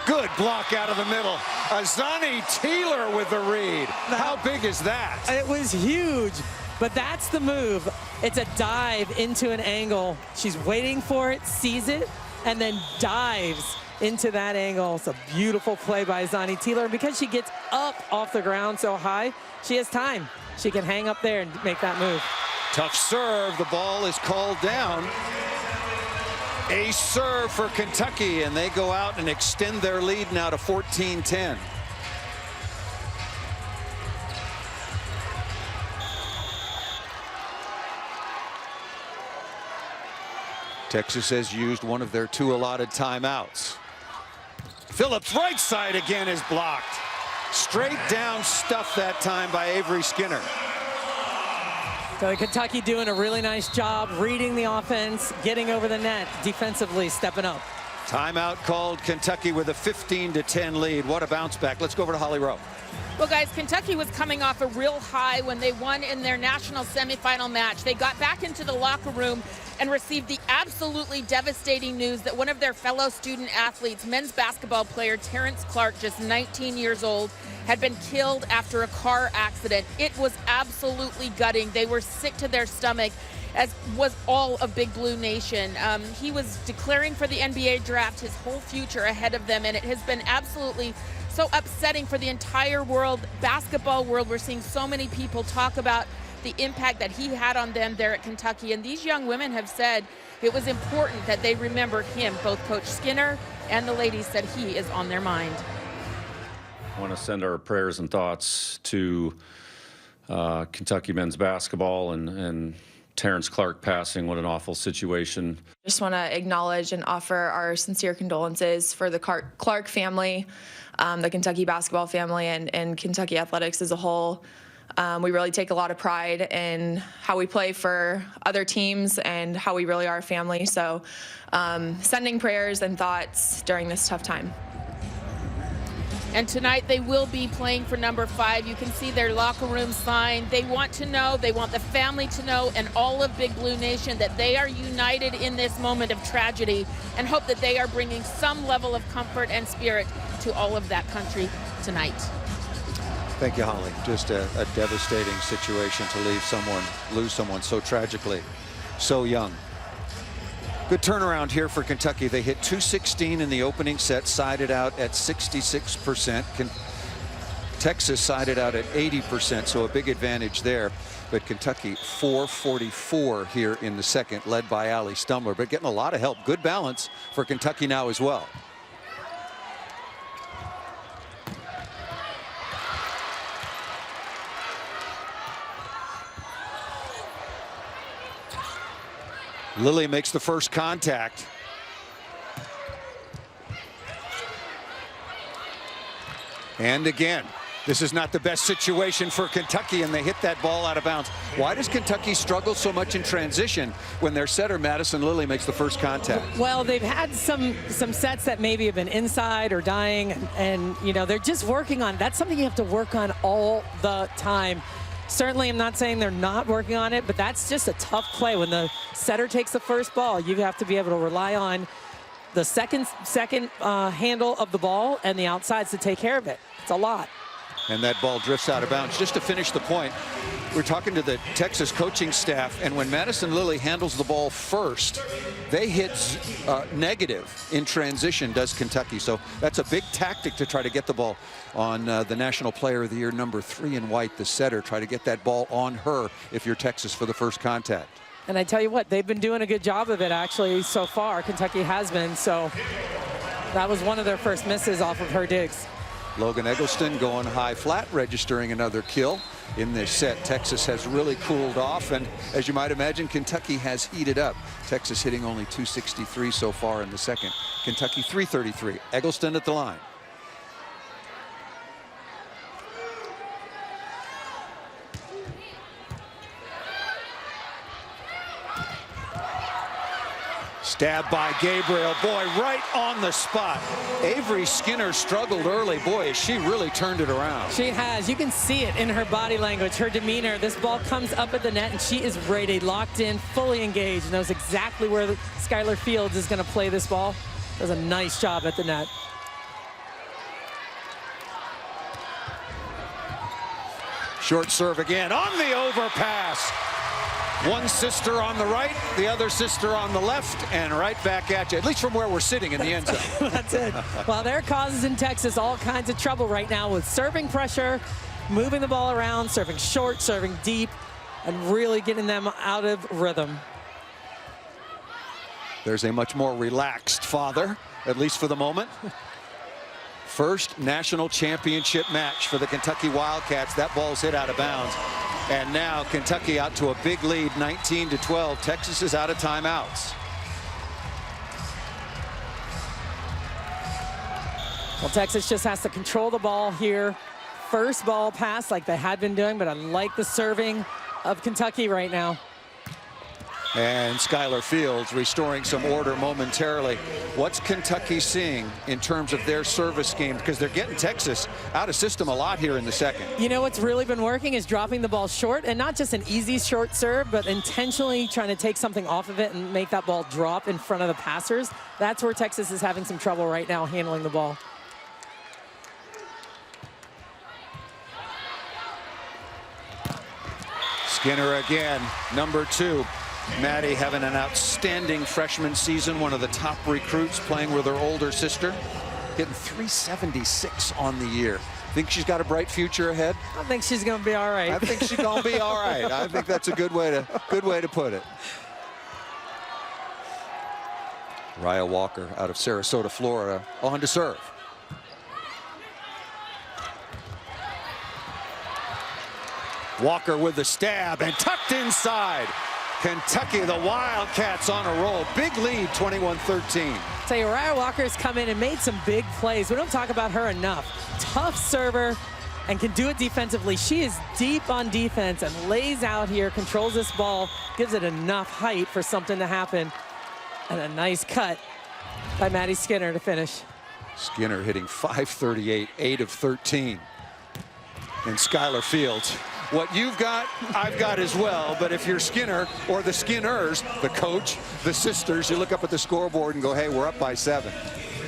Good block out of the middle. Azani Teeler with the read. How big is that? It was huge. But that's the move. It's a dive into an angle. She's waiting for it, sees it, and then dives into that angle. It's a beautiful play by Azani Teeler. Because she gets up off the ground so high, she has time. She can hang up there and make that move. Tough serve. The ball is called down. Ace serve for Kentucky, and they go out and extend their lead now to 14-10. Texas has used one of their 2 allotted timeouts. Phillips right side again is blocked. Straight down stuff that time by Avery Skinner. So Kentucky doing a really nice job reading the offense, getting over the net, defensively stepping up. Timeout called. Kentucky with a 15-10 lead. What a bounce back. Let's go over to Holly Rowe. Well, guys, Kentucky was coming off a real high when they won in their national semifinal match. They got back into the locker room and received the absolutely devastating news that one of their fellow student athletes, men's basketball player Terrence Clark, just 19 years old, had been killed after a car accident. It was absolutely gutting. They were sick to their stomach, as was all of Big Blue Nation. He was declaring for the NBA draft, his whole future ahead of them, and it has been absolutely so upsetting for the entire world, basketball world. We're seeing so many people talk about the impact that he had on them there at Kentucky, and these young women have said it was important that they remember him. Both Coach Skinner and the ladies said he is on their mind. I want to send our prayers and thoughts to Kentucky men's basketball and Terrence Clark passing. What an awful situation. Just want to acknowledge and offer our sincere condolences for the Clark family, the Kentucky basketball family, and Kentucky athletics as a whole. We really take a lot of pride in how we play for other teams and how we really are a family. So sending prayers and thoughts during this tough time. And tonight they will be playing for number 5. You can see their locker room sign. They want to know, they want the family to know, and all of Big Blue Nation, that they are united in this moment of tragedy, and hope that they are bringing some level of comfort and spirit to all of that country tonight. Thank you, Holly. Just a devastating situation to lose someone so tragically, so young. Good turnaround here for Kentucky. They hit 216 in the opening set, sided out at 66%. Texas sided out at 80%, so a big advantage there. But Kentucky 444 here in the second, led by Alli Stumler, but getting a lot of help. Good balance for Kentucky now as well. Lilly makes the first contact. And again, this is not the best situation for Kentucky, and they hit that ball out of bounds. Why does Kentucky struggle so much in transition when their setter, Madison Lilly, makes the first contact? Well, they've had some sets that maybe have been inside or dying, and you know, they're just working on. That's something you have to work on all the time. Certainly, I'm not saying they're not working on it, but that's just a tough play. When the setter takes the first ball, you have to be able to rely on the second handle of the ball and the outsides to take care of it. It's a lot. And that ball drifts out of bounds. Just to finish the point, we're talking to the Texas coaching staff, and when Madison Lilly handles the ball first, they hit negative in transition, does Kentucky. So that's a big tactic to try to get the ball on the National Player of the Year, number 3 in white, the setter. Try to get that ball on her if you're Texas for the first contact. And I tell you what, they've been doing a good job of it actually so far. Kentucky has been, so that was one of their first misses off of her digs. Logan Eggleston going high flat, registering another kill in this set. Texas has really cooled off, and as you might imagine, Kentucky has heated up. Texas hitting only 263 so far in the second. Kentucky 333. Eggleston at the line. Stab by Gabriel. Boy, right on the spot. Avery Skinner struggled early. Boy, she really turned it around. She has. You can see it in her body language, her demeanor. This ball comes up at the net, and she is ready, locked in, fully engaged, knows exactly where Skylar Fields is going to play this ball. Does a nice job at the net. Short serve again on the overpass. One sister on the right, the other sister on the left, and right back at you, at least from where we're sitting in the end zone. That's it. Well, there are causes in Texas all kinds of trouble right now with serving pressure, moving the ball around, serving short, serving deep, and really getting them out of rhythm. There's a much more relaxed father, at least for the moment. First national championship match for the Kentucky Wildcats. That ball's hit out of bounds. And now Kentucky out to a big lead, 19-12. Texas is out of timeouts. Well, Texas just has to control the ball here. First ball pass like they had been doing, but I like the serving of Kentucky right now. And Skylar Fields restoring some order momentarily. What's Kentucky seeing in terms of their service game? Because they're getting Texas out of system a lot here in the second. You know what's really been working is dropping the ball short, and not just an easy short serve, but intentionally trying to take something off of it and make that ball drop in front of the passers. That's where Texas is having some trouble right now handling the ball. Skinner again, number 2. Maddie having an outstanding freshman season, one of the top recruits, playing with her older sister, hitting 376 on the year. Think she's got a bright future ahead? I think she's going to be all right. I think she's going to be all right. I think that's a good way to put it. Raya Walker out of Sarasota, Florida, on to serve. Walker with the stab and tucked inside. Kentucky, the Wildcats on a roll. Big lead, 21-13. Tell you, Raya Walker has come in and made some big plays. We don't talk about her enough. Tough server and can do it defensively. She is deep on defense and lays out here, controls this ball, gives it enough height for something to happen. And a nice cut by Maddie Skinner to finish. Skinner hitting .538, 8 of 13. And Skylar Fields, what you've got, I've got as well. But if you're Skinner or the Skinners, the coach, the sisters, you look up at the scoreboard and go, hey, we're up by 7.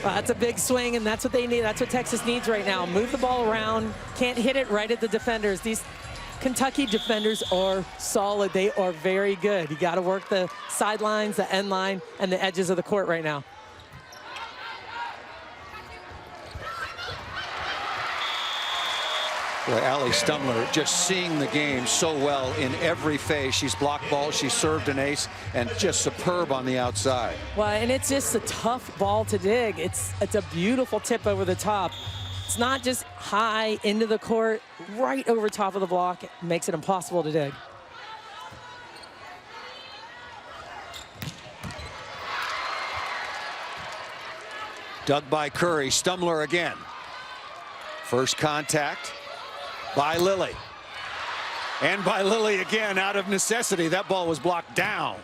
Well, that's a big swing, and that's what they need. That's what Texas needs right now. Move the ball around. Can't hit it right at the defenders. These Kentucky defenders are solid. They are very good. You got to work the sidelines, the end line, and the edges of the court right now. Boy, Alli Stumler just seeing the game so well in every phase. She's blocked balls, she's served an ace, and just superb on the outside. Well, and it's just a tough ball to dig. It's a beautiful tip over the top. It's not just high into the court, right over top of the block. It makes it impossible to dig. Dug by Curry, Stumler again. First contact by Lilly. And by Lilly again, out of necessity. That ball was blocked down.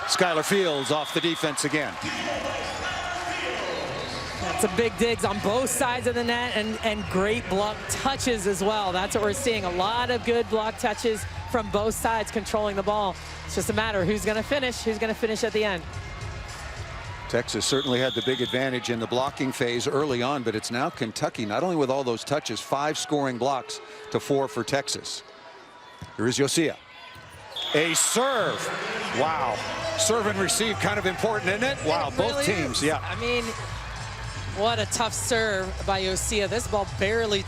Skylar Fields off the defense again. Some big digs on both sides of the net, and great block touches as well. That's what we're seeing. A lot of good block touches from both sides controlling the ball. It's just a matter of who's going to finish at the end. Texas certainly had the big advantage in the blocking phase early on, but it's now Kentucky, not only with all those touches, 5 scoring blocks to 4 for Texas. Here is Josiah. A serve. Wow. Serve and receive, kind of important, isn't it? Wow, it both really teams, is. yeah. I mean, what a tough serve by Josiah. This ball barely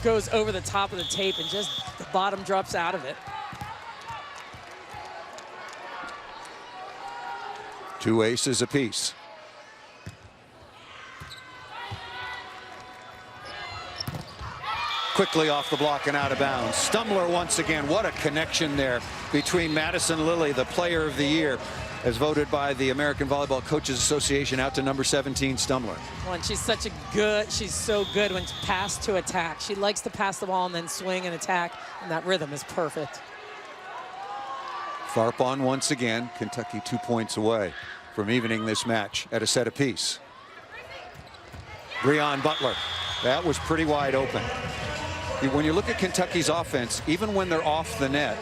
goes over the top of the tape and just the bottom drops out of it. 2 aces apiece. Quickly off the block and out of bounds. Stumler once again. What a connection there between Madison Lilly, the player of the year, as voted by the American Volleyball Coaches Association, out to number 17, Stumler. Well, and she's so good when pass to attack. She likes to pass the ball and then swing and attack, and that rhythm is perfect. Tharp on once again. Kentucky 2 points away from evening this match at a set apiece. Breon Butler. That was pretty wide open. When you look at Kentucky's offense, even when they're off the net,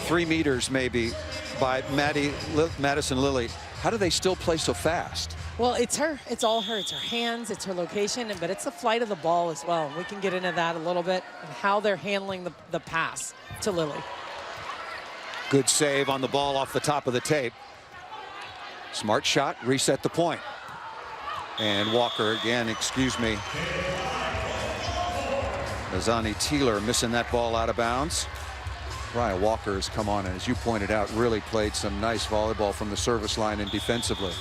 3 meters maybe by Madison Lilly, how do they still play so fast? Well, it's her. It's all her. It's her hands. It's her location. But it's the flight of the ball as well. We can get into that a little bit and how they're handling the pass to Lilly. Good save on the ball off the top of the tape. Smart shot, reset the point. And Walker again, excuse me. Azani Teeler missing that ball out of bounds. Ryan Walker has come on and, as you pointed out, really played some nice volleyball from the service line and defensively.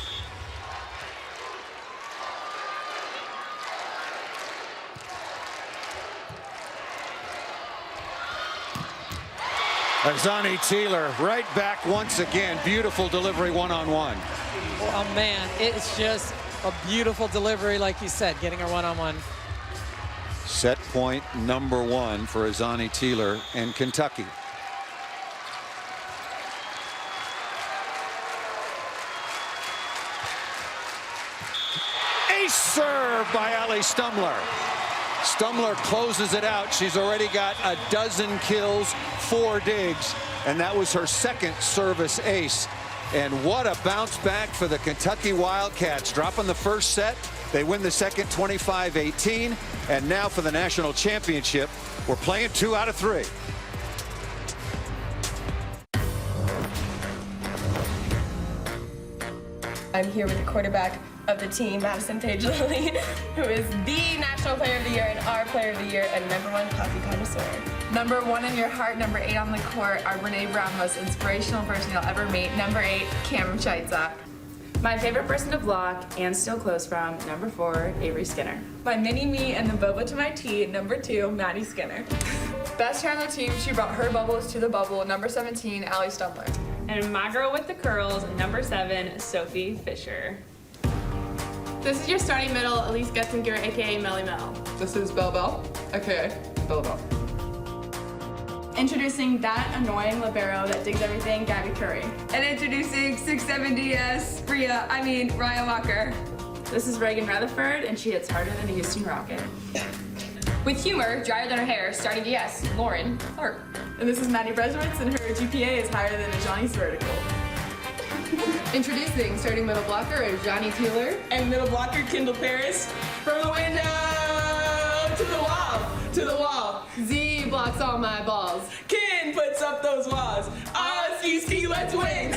Azani Teeler right back once again. Beautiful delivery one-on-one. Oh, man, it's just a beautiful delivery, like you said, getting her one-on-one. Set point number 1 for Azani Teeler and Kentucky. A serve by Alli Stumler. Stumler closes it out. She's already got a dozen kills, 4 digs, and that was her second service ace. And what a bounce back for the Kentucky Wildcats. Dropping the first set, they win the second 25-18, and now for the national championship, we're playing 2 out of 3. I'm here with the quarterback of the team, Madison Paige Lilly, who is the National Player of the Year and our Player of the Year and #1 coffee connoisseur. Number 1 in your heart, number 8 on the court, our Brene Brown, most inspirational person you'll ever meet. Number 8, Cam Chitzak. My favorite person to block and steal close from, number 4, Avery Skinner. My mini-me and the boba to my tea, number 2, Maddie Skinner. Best hair on the team, she brought her bubbles to the bubble, number 17, Alli Stumler. And my girl with the curls, number 7, Sophie Fisher. This is your starting middle, Elise Getzinger, aka Melly Mel. This is Belle Belle, aka Belle Belle. Introducing that annoying libero that digs everything, Gabby Curry. And introducing 670S, Ryan Walker. This is Reagan Rutherford, and she hits harder than a Houston Rocket. With humor, drier than her hair, starting DS, Lauren Clark. And this is Maddie Brezowitz, and her GPA is higher than a Johnny's vertical. Introducing starting middle blocker is Johnny Taylor. And middle blocker, Kendall Paris. From the window to the wall, to the wall. Z blocks all my balls. Ken puts up those walls. Ski, ski, let's win.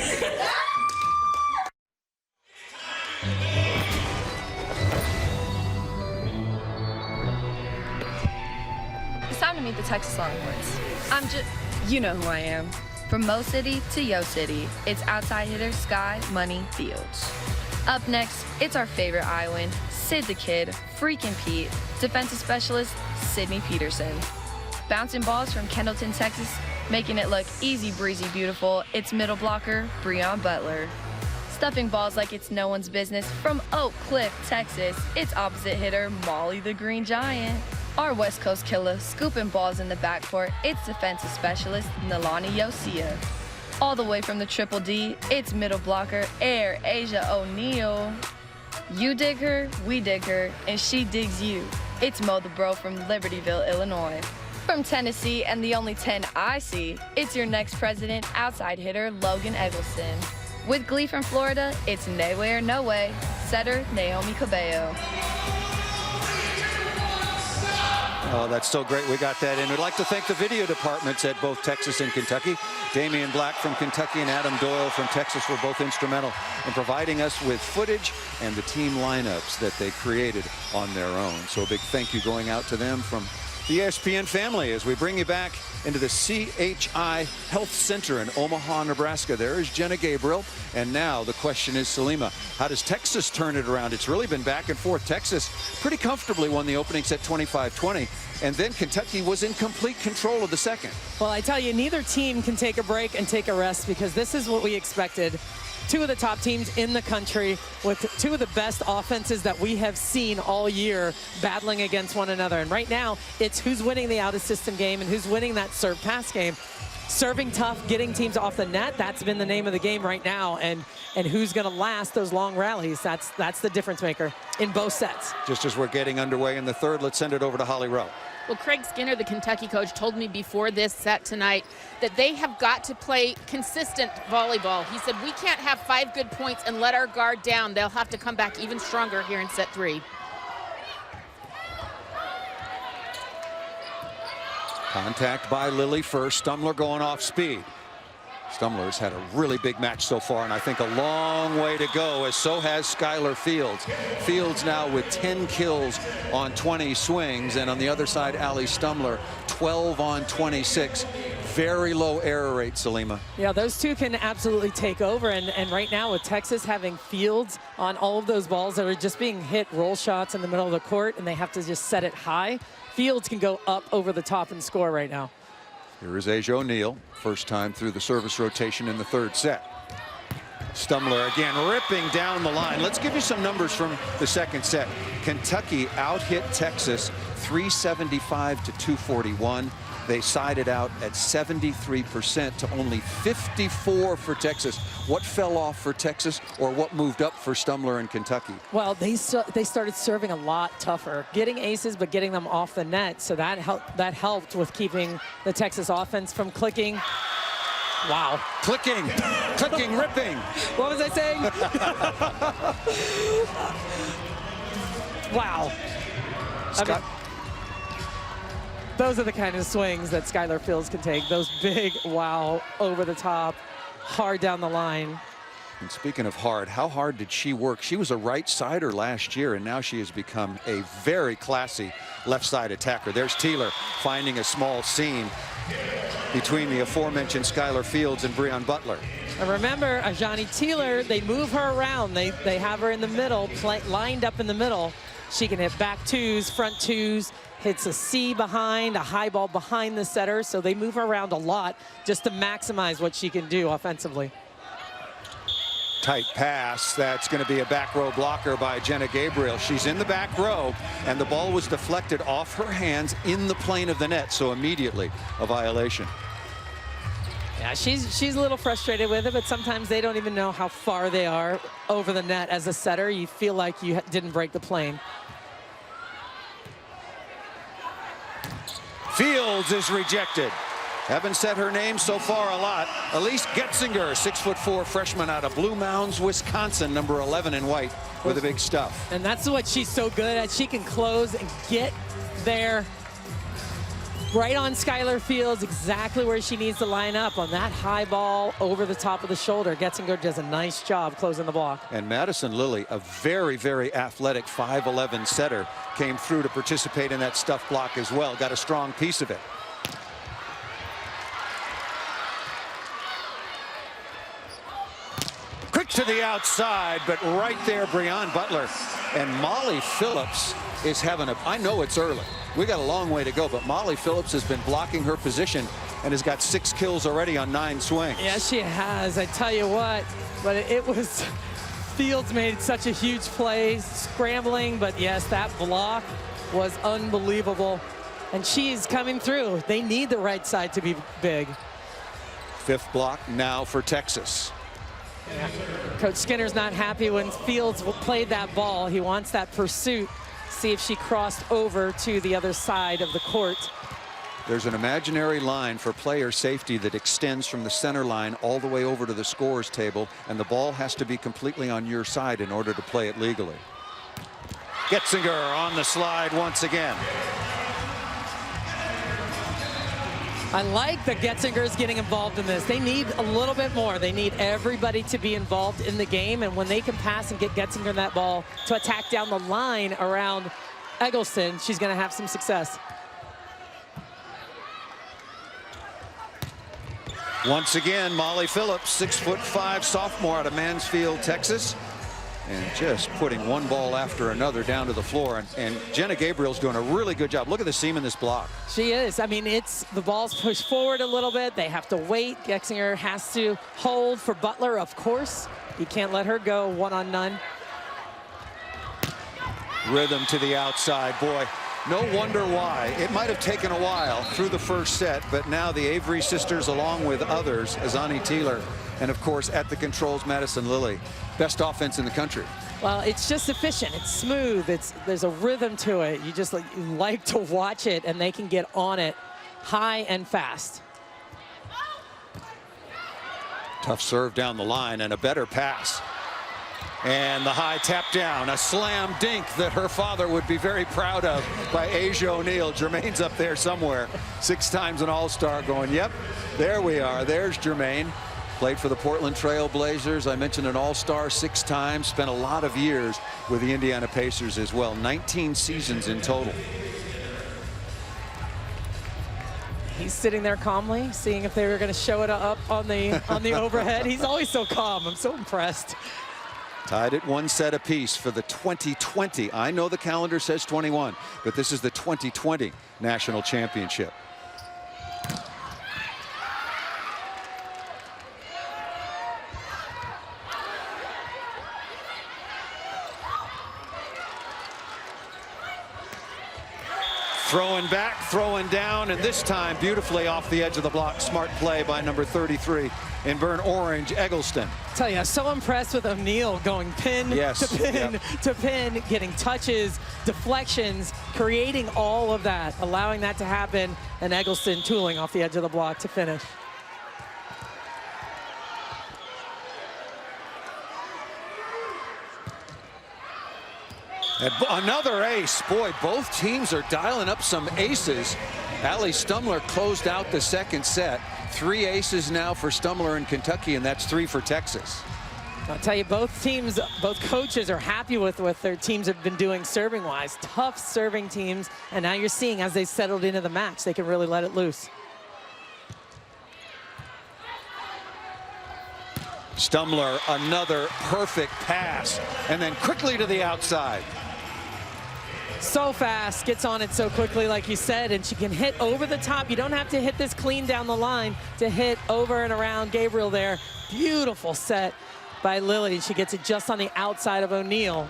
It's time to meet the Texas Longhorns. You know who I am. From Mo City to Yo City, it's outside hitter Sky Money Fields. Up next, it's our favorite Iowan, Sid the Kid, Freakin' Pete, defensive specialist Sydney Peterson. Bouncing balls from Kendallton, Texas, making it look easy breezy beautiful, it's middle blocker Breon Butler. Stuffing balls like it's no one's business from Oak Cliff, Texas, it's opposite hitter Molly the Green Giant. Our West Coast killer scooping balls in the backcourt, it's defensive specialist Nalani Yosia. All the way from the Triple D, it's middle blocker Air Asia O'Neal. You dig her, we dig her, and she digs you. It's Mo the Bro from Libertyville, Illinois. From Tennessee, and the only 10 I see, it's your next president, outside hitter Logan Eggleston. With Glee from Florida, it's Nay Way or No Way, setter Naomi Cabello. Oh, that's so great we got that in. We'd like to thank the video departments at both Texas and Kentucky. Damian Black from Kentucky and Adam Doyle from Texas were both instrumental in providing us with footage and the team lineups that they created on their own. So a big thank you going out to them from the ESPN family as we bring you back into the CHI Health Center in Omaha, Nebraska. There is Jenna Gabriel. And now the question is, Salima, how does Texas turn it around? It's really been back and forth. Texas pretty comfortably won the opening set 25-20. And then Kentucky was in complete control of the second. Well, I tell you, neither team can take a break and take a rest because this is what we expected. Two of the top teams in the country with two of the best offenses that we have seen all year battling against one another. And right now, it's who's winning the out-of-system game and who's winning that serve-pass game. Serving tough, getting teams off the net, that's been the name of the game right now. And who's going to last those long rallies, that's the difference maker in both sets. Just as we're getting underway in the third, let's send it over to Holly Rowe. Well, Craig Skinner, the Kentucky coach, told me before this set tonight that they have got to play consistent volleyball. He said, we can't have 5 good points and let our guard down. They'll have to come back even stronger here in set 3. Contact by Lily first. Stumler going off speed. Stumler has had a really big match so far, and I think a long way to go, as so has Skylar Fields. Fields now with 10 kills on 20 swings, and on the other side, Alli Stumler, 12 on 26. Very low error rate, Salima. Yeah, those two can absolutely take over, and right now with Texas having Fields on all of those balls that are just being hit roll shots in the middle of the court, and they have to just set it high, Fields can go up over the top and score right now. Here is Asia O'Neal, first time through the service rotation in the third set. Stumler again ripping down the line. Let's give you some numbers from the second set. Kentucky out-hit Texas 375 to 241. They sided out at 73% to only 54 for Texas. What fell off for Texas, or what moved up for Stumler and Kentucky? Well, they started serving a lot tougher, getting aces but getting them off the net. So that helped with keeping the Texas offense from clicking. Wow. Clicking, clicking, ripping. What was I saying? Wow. Those are the kind of swings that Skylar Fields can take. Those big, wow, over the top, hard down the line. And speaking of hard, how hard did she work? She was a right-sider last year, and now she has become a very classy left-side attacker. There's Taylor finding a small seam between the aforementioned Skylar Fields and Breon Butler. And remember, Ajani Taylor, they move her around. They have her in the middle, lined up in the middle. She can hit back twos, front twos, hits a C behind, a high ball behind the setter. So they move her around a lot just to maximize what she can do offensively. Tight pass. That's going to be a back row blocker by Jenna Gabriel. She's in the back row, and the ball was deflected off her hands in the plane of the net, so immediately a violation. Yeah, she's a little frustrated with it, but sometimes they don't even know how far they are over the net. As a setter, you feel like you didn't break the plane. Fields is rejected. Haven't said her name so far a lot. Alli Getzinger, 6'4" freshman out of Blue Mounds, Wisconsin, number 11 in white with the big stuff. And that's what she's so good at. She can close and get there right on Skylar Fields, exactly where she needs to line up on that high ball over the top of the shoulder. Getzinger does a nice job closing the block. And Madison Lilly, a very, very athletic 5'11" setter, came through to participate in that stuff block as well. Got a strong piece of it. Quick to the outside, but right there, Breon Butler. And Molly Phillips is having a, I know it's early. We got a long way to go, but Molly Phillips has been blocking her position and has got 6 kills already on 9 swings. Yeah, she has. I tell you what, but it was, Fields made such a huge play, scrambling, but yes, that block was unbelievable. And she's coming through. They need the right side to be big. 5th block now for Texas. Yeah. Coach Skinner's not happy when Fields played that ball. He wants that pursuit. See if she crossed over to the other side of the court. There's an imaginary line for player safety that extends from the center line all the way over to the scorer's table, and the ball has to be completely on your side in order to play it legally. Getzinger on the slide once again. I like that Getzinger's getting involved in this. They need a little bit more. They need everybody to be involved in the game, and when they can pass and get Getzinger that ball to attack down the line around Eggleston, she's going to have some success. Once again, Molly Phillips, 6'5" sophomore out of Mansfield, Texas. And just putting one ball after another down to the floor. And Jenna Gabriel's doing a really good job. Look at the seam in this block. She is. I mean, it's the ball's pushed forward a little bit. They have to wait. Getzinger has to hold for Butler, of course. You can't let her go 1-on-none. Rhythm to the outside. Boy, no wonder why. It might have taken a while through the first set, but now the Avery sisters, along with others, Azani Teeler, and of course at the controls, Madison Lilly. Best offense in the country. Well, it's just efficient. It's smooth. There's a rhythm to it. You just like to watch it, and they can get on it high and fast. Tough serve down the line and a better pass. And the high tap down, a slam dink that her father would be very proud of by Asia O'Neal. Jermaine's up there somewhere. 6 times an All-Star going, yep, there we are. There's Jermaine. Played for the Portland Trail Blazers. I mentioned an All-Star 6 times. Spent a lot of years with the Indiana Pacers as well. 19 seasons in total. He's sitting there calmly, seeing if they were going to show it up on the overhead. He's always so calm. I'm so impressed. Tied at 1 set apiece for the 2020. I know the calendar says 21, but this is the 2020 National Championship. Throwing back, throwing down, and this time beautifully off the edge of the block. Smart play by number 33 in burnt orange, Eggleston. I tell you, so impressed with O'Neal going pin to pin to pin, getting touches, deflections, creating all of that, allowing that to happen, and Eggleston tooling off the edge of the block to finish. And another ace. Boy, both teams are dialing up some aces. Alli Stumler closed out the second set. 3 aces now for Stumler in Kentucky, and that's 3 for Texas. I'll tell you, both teams, both coaches are happy with what their teams have been doing serving-wise. Tough serving teams, and now you're seeing as they settled into the match, they can really let it loose. Stumler, another perfect pass, and then quickly to the outside. So fast, gets on it so quickly, like you said, and she can hit over the top. You don't have to hit this clean down the line to hit over and around Gabriel there. Beautiful set by Lilly. She gets it just on the outside of O'Neal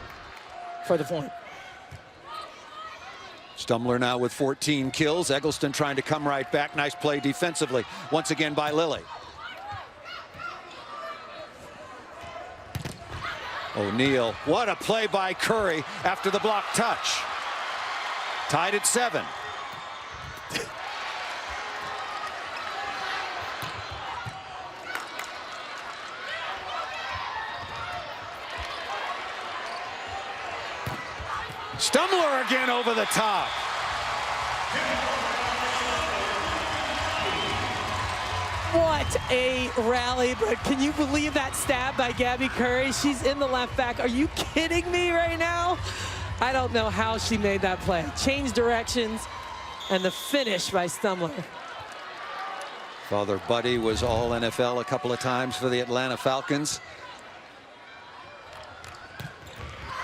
for the point. Stumler now with 14 kills. Eggleston trying to come right back. Nice play defensively once again by Lilly. O'Neal, what a play by Curry after the block touch. Tied at 7. Stumler again over the top. What a rally, but can you believe that stab by Gabby Curry? She's in the left back. Are you kidding me right now? I don't know how she made that play. Changed directions, and the finish by Stumler. Father Buddy was all NFL a couple of times for the Atlanta Falcons.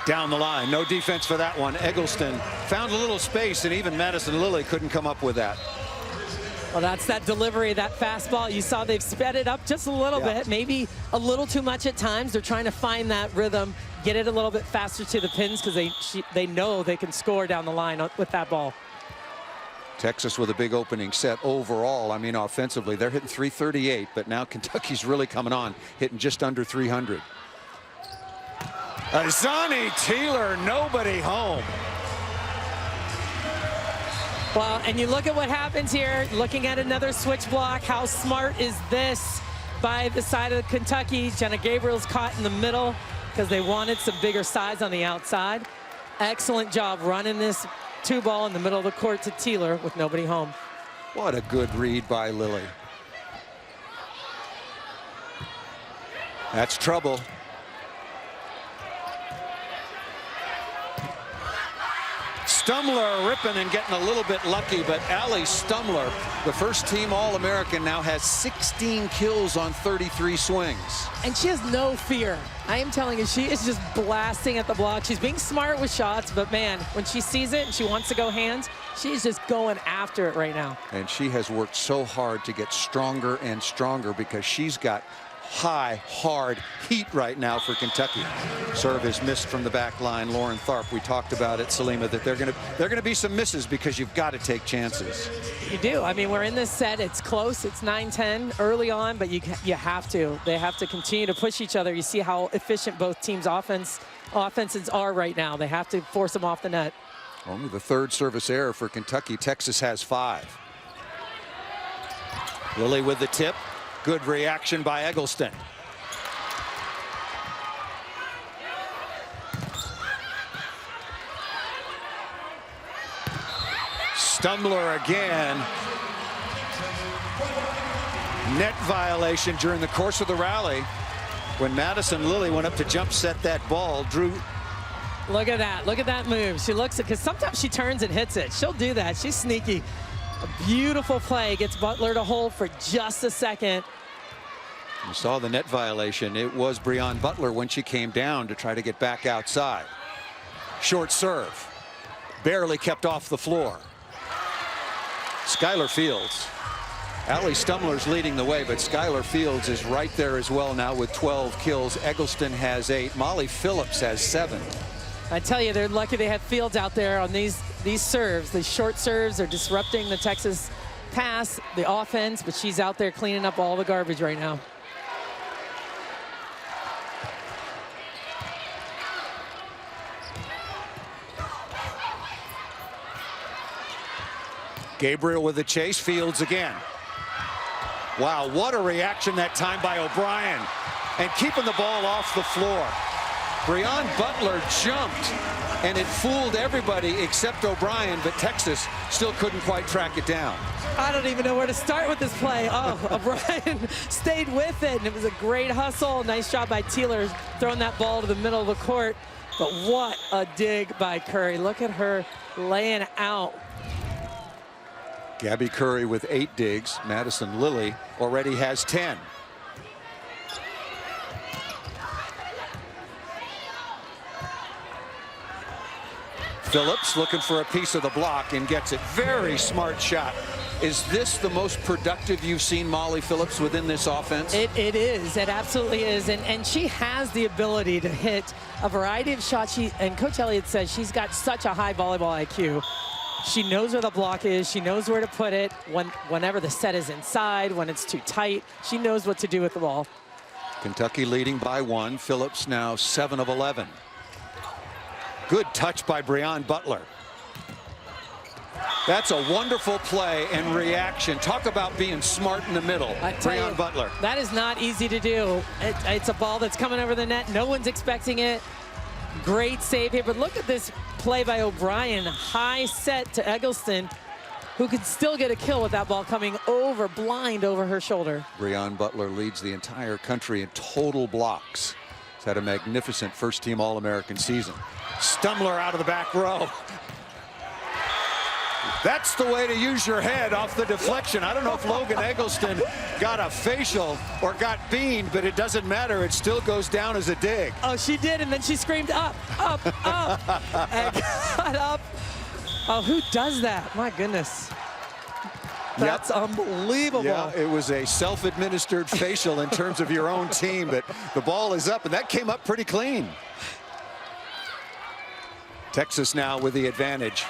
Down the line, no defense for that one. Eggleston found a little space, and even Madison Lilly couldn't come up with that. Well, that's that delivery, that fastball. You saw they've sped it up just a little bit, maybe a little too much at times. They're trying to find that rhythm, get it a little bit faster to the pins because they know they can score down the line with that ball. Texas with a big opening set overall. I mean, offensively, they're hitting 338, but now Kentucky's really coming on, hitting just under 300. Azani Taylor, nobody home. Well, and you look at what happens here, looking at another switch block. How smart is this by the side of Kentucky? Jenna Gabriel's caught in the middle because they wanted some bigger size on the outside. Excellent job running this 2-ball in the middle of the court to Taylor with nobody home. What a good read by Lilly. That's trouble. Stumler ripping and getting a little bit lucky, but Alli Stumler, the first team All-American, now has 16 kills on 33 swings. And she has no fear. I am telling you, she is just blasting at the block. She's being smart with shots, but man, when she sees it and she wants to go hands, she's just going after it right now. And she has worked so hard to get stronger and stronger because she's got high, hard heat right now for Kentucky. Serve is missed from the back line. Lauren Tharp, we talked about it, Salima, that they're gonna be some misses because you've got to take chances. You do. I mean, we're in this set. It's close. It's 9-10 early on, but you have to. They have to continue to push each other. You see how efficient both teams' offenses are right now. They have to force them off the net. Only the third service error for Kentucky. Texas has 5. Lilly with the tip. Good reaction by Eggleston. Stumler again. Net violation during the course of the rally when Madison Lilly went up to jump set that ball. Drew. Look at that. Look at that move. She looks at, because sometimes she turns and hits it. She'll do that. She's sneaky. A beautiful play, gets Butler to hold for just a second. You saw the net violation. It was Breon Butler when she came down to try to get back outside. Short serve. Barely kept off the floor. Skylar Fields. Alli Stumler's leading the way, but Skylar Fields is right there as well now with 12 kills. Eggleston has 8. Molly Phillips has 7. I tell you, they're lucky they have Fields out there on these serves. These short serves are disrupting the Texas pass, the offense, but she's out there cleaning up all the garbage right now. Gabriel with the chase. Fields again. Wow, what a reaction that time by O'Brien. And keeping the ball off the floor. Breon Butler jumped, and it fooled everybody except O'Brien, but Texas still couldn't quite track it down. I don't even know where to start with this play. Oh, O'Brien stayed with it, and it was a great hustle. Nice job by Taylor throwing that ball to the middle of the court. But what a dig by Curry. Look at her laying out. Gabby Curry with 8 digs. Madison Lilly already has 10. Phillips looking for a piece of the block and gets it. Very smart shot. Is this the most productive you've seen Molly Phillips within this offense? It is. It absolutely is. And she has the ability to hit a variety of shots. And Coach Elliott says she's got such a high volleyball IQ. She knows where the block is. She knows where to put it. Whenever the set is inside, when it's too tight, she knows what to do with the ball. Kentucky leading by 1. Phillips now 7 of 11. Good touch by Breon Butler. That's a wonderful play and reaction. Talk about being smart in the middle. Breon Butler. That is not easy to do. It's a ball that's coming over the net. No one's expecting it. Great save here. But look at this play by O'Brien. High set to Eggleston, who could still get a kill with that ball coming over, blind over her shoulder. Breon Butler leads the entire country in total blocks. He's had a magnificent first-team All-American season. Stumler out of the back row. That's the way to use your head off the deflection. I don't know if Logan Eggleston got a facial or got beamed, but it doesn't matter. It still goes down as a dig. Oh, she did, and then she screamed up, up, up, and got up. Oh, who does that? My goodness. That's unbelievable. Yeah, it was a self-administered facial in terms of your own team, but the ball is up, and that came up pretty clean. Texas now with the advantage.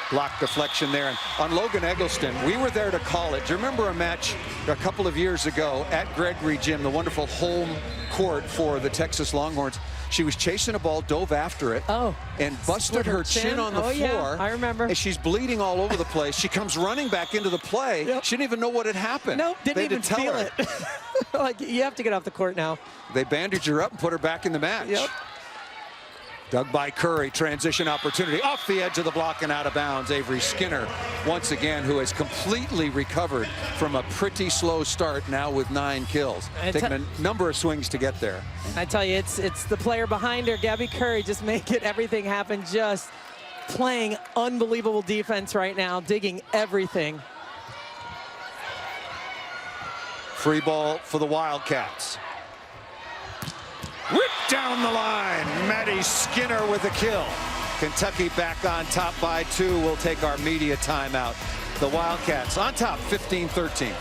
Block deflection there. And on Logan Eggleston, we were there to call it. Do you remember a match a couple of years ago at Gregory Gym, the wonderful home court for the Texas Longhorns? She was chasing a ball, dove after it, and busted her chin on the floor. Yeah, I remember. And she's bleeding all over the place. She comes running back into the play. Yep. She didn't even know what had happened. Nope, didn't even feel it. Like, you have to get off the court now. They bandaged her up and put her back in the match. Yep. Dug by Curry, transition opportunity off the edge of the block and out of bounds. Avery Skinner, once again, who has completely recovered from a pretty slow start, now with 9 kills. Taking a number of swings to get there. I tell you, it's the player behind her, Gabby Curry, just making everything happen, just playing unbelievable defense right now, digging everything. Free ball for the Wildcats. Ripped down the line. Maddie Skinner with the kill. Kentucky back on top by 2. We'll take our media timeout. The Wildcats on top 15-13.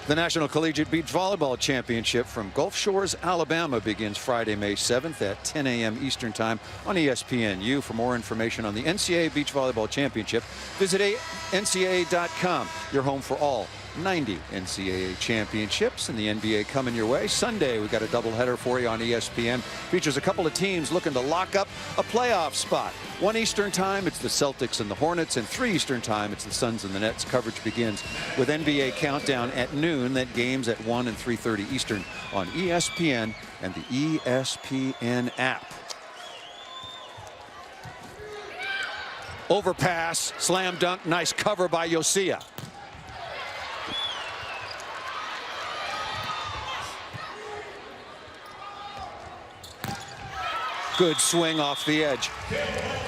The National Collegiate Beach Volleyball Championship from Gulf Shores, Alabama begins Friday, May 7th at 10 a.m. Eastern Time on ESPNU. For more information on the NCAA Beach Volleyball Championship, visit ncaa.com. Your home for all 90 NCAA championships, and the NBA coming your way. Sunday, we got a doubleheader for you on ESPN. Features a couple of teams looking to lock up a playoff spot. 1 Eastern Time, it's the Celtics and the Hornets, and 3 Eastern Time, it's the Suns and the Nets. Coverage begins with NBA Countdown at noon. That game's at 1 and 3:30 Eastern on ESPN and the ESPN app. Overpass, slam dunk, nice cover by Yosia. Good swing off the edge.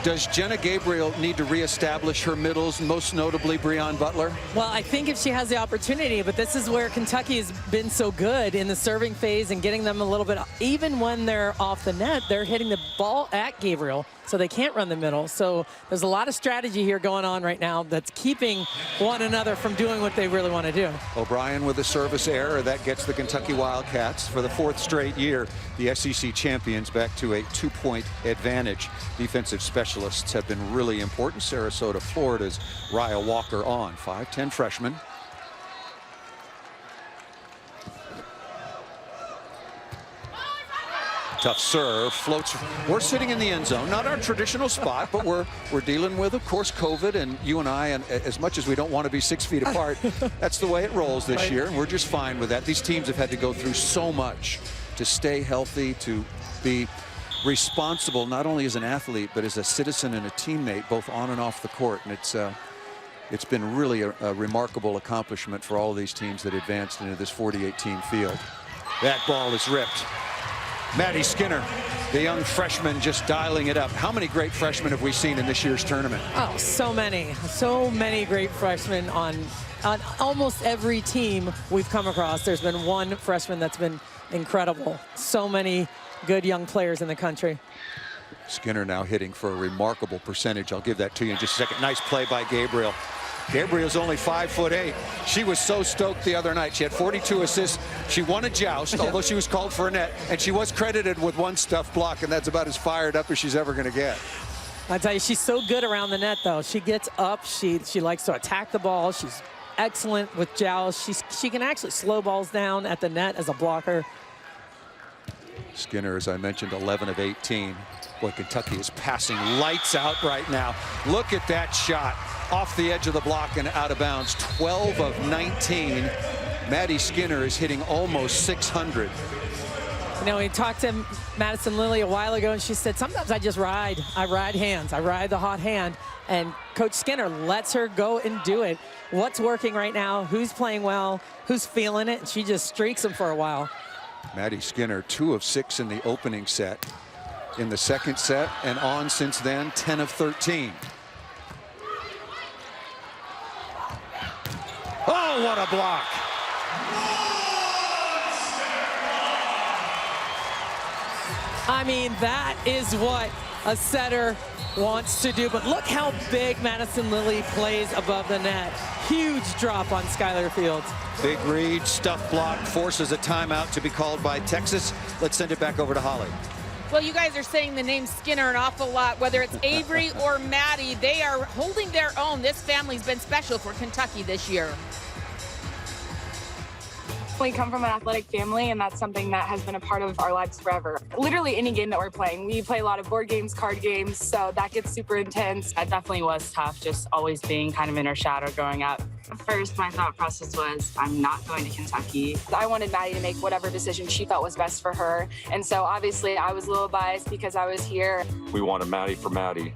Does Jenna Gabriel need to reestablish her middles, most notably Breon Butler? Well, I think if she has the opportunity, but this is where Kentucky has been so good in the serving phase and getting them a little bit, even when they're off the net, they're hitting the ball at Gabriel, so they can't run the middle. So there's a lot of strategy here going on right now that's keeping one another from doing what they really want to do. O'Brien with a service error. That gets the Kentucky Wildcats for the 4th straight year, the SEC champions, back to a 2-point advantage. Defensive specialists have been really important. Sarasota, Florida's Raya Walker on. 5'10" freshman. Tough serve, floats. We're sitting in the end zone, not our traditional spot, but we're dealing with, of course, COVID, and you and I, and as much as we don't want to be 6 feet apart, that's the way it rolls this year, and we're just fine with that. These teams have had to go through so much to stay healthy, to be responsible, not only as an athlete, but as a citizen and a teammate, both on and off the court, and it's been really a remarkable accomplishment for all of these teams that advanced into this 48-team field. That ball is ripped. Maddie Skinner, the young freshman, just dialing it up. How many great freshmen have we seen in this year's tournament? Oh, so many great freshmen on almost every team we've come across. There's been one freshman that's been incredible. So many good young players in the country. Skinner now hitting for a remarkable percentage. I'll give that to you in just a second. Nice play by Gabriel. Gabriel's only 5'8". She was so stoked the other night. She had 42 assists. She won a joust, although she was called for a net, and she was credited with 1 stuff block, and that's about as fired up as she's ever going to get. I tell you, she's so good around the net, though. She gets up. She likes to attack the ball. She's excellent with jowls. She can actually slow balls down at the net as a blocker. Skinner, as I mentioned, 11 of 18. Boy, Kentucky is passing lights out right now. Look at that shot off the edge of the block and out of bounds. 12 of 19. Maddie Skinner is hitting almost 600. You know, we talked to Madison Lilly a while ago, and she said, sometimes I just ride. I ride hands. I ride the hot hand. And Coach Skinner lets her go and do it. What's working right now? Who's playing well? Who's feeling it? And she just streaks them for a while. Maddie Skinner, 2 of 6 in the opening set. In the second set and on since then, 10 of 13. Oh, what a block. I mean, that is what a setter wants to do. But look how big Madison Lilly plays above the net. Huge drop on Skylar Fields. Big read, stuff block, forces a timeout to be called by Texas. Let's send it back over to Holly. Well, you guys are saying the name Skinner an awful lot, whether it's Avery or Maddie. They are holding their own. This family's been special for Kentucky this year. We come from an athletic family, and that's something that has been a part of our lives forever. Literally any game that we're playing. We play a lot of board games, card games, so that gets super intense. That definitely was tough, just always being kind of in her shadow growing up. First, my thought process was, I'm not going to Kentucky. I wanted Maddie to make whatever decision she felt was best for her, and so obviously I was a little biased because I was here. We wanted Maddie for Maddie,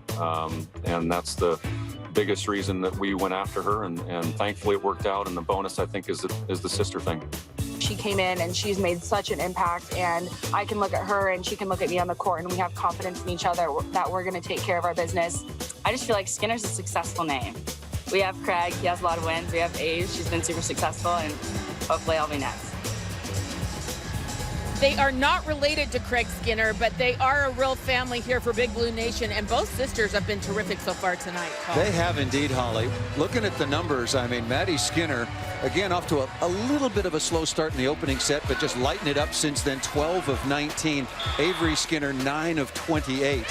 and that's the biggest reason that we went after her, and thankfully it worked out, and the bonus, I think, is the sister thing. She came in and she's made such an impact, and I can look at her and she can look at me on the court, and we have confidence in each other that we're going to take care of our business. I just feel like Skinner's a successful name. We have Craig, he has a lot of wins. We have Ave, she's been super successful, and hopefully I'll be next. They are not related to Craig Skinner, but they are a real family here for Big Blue Nation, and both sisters have been terrific so far tonight, Paul. They have indeed, Holly. Looking at the numbers, I mean, Maddie Skinner, again, off to a little bit of a slow start in the opening set, but just lighten it up since then, 12 of 19. Avery Skinner, 9 of 28.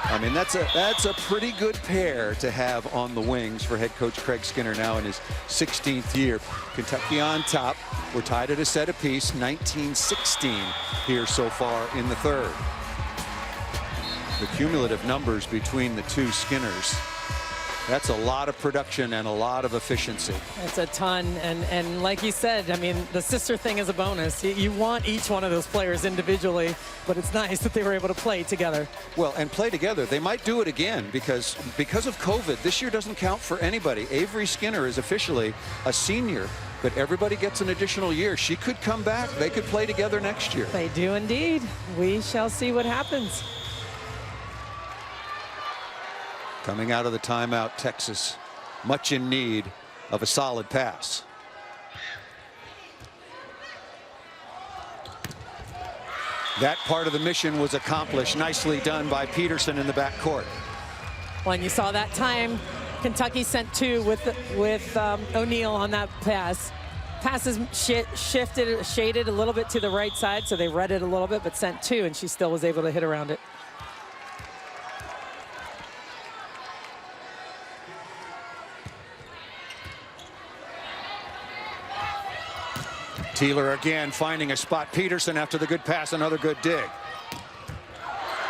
I mean, that's a pretty good pair to have on the wings for head coach Craig Skinner now in his 16th year. Kentucky on top. We're tied at a set apiece, 19-16 here so far in the third. The cumulative numbers between the two Skinners, that's a lot of production and a lot of efficiency. It's a ton, and like you said, I mean, the sister thing is a bonus. You want each one of those players individually, but it's nice that they were able to play together. Well, and play together. They might do it again because of COVID, this year doesn't count for anybody. Avery Skinner is officially a senior, but everybody gets an additional year. She could come back. They could play together next year. They do indeed. We shall see what happens. Coming out of the timeout, Texas, much in need of a solid pass. That part of the mission was accomplished. Nicely done by Peterson in the backcourt. When you saw that time, Kentucky sent 2 with O'Neal on that pass. Passes shaded a little bit to the right side, so they read it a little bit, but sent 2, and she still was able to hit around it. Teeler again finding a spot. Peterson after the good pass, another good dig.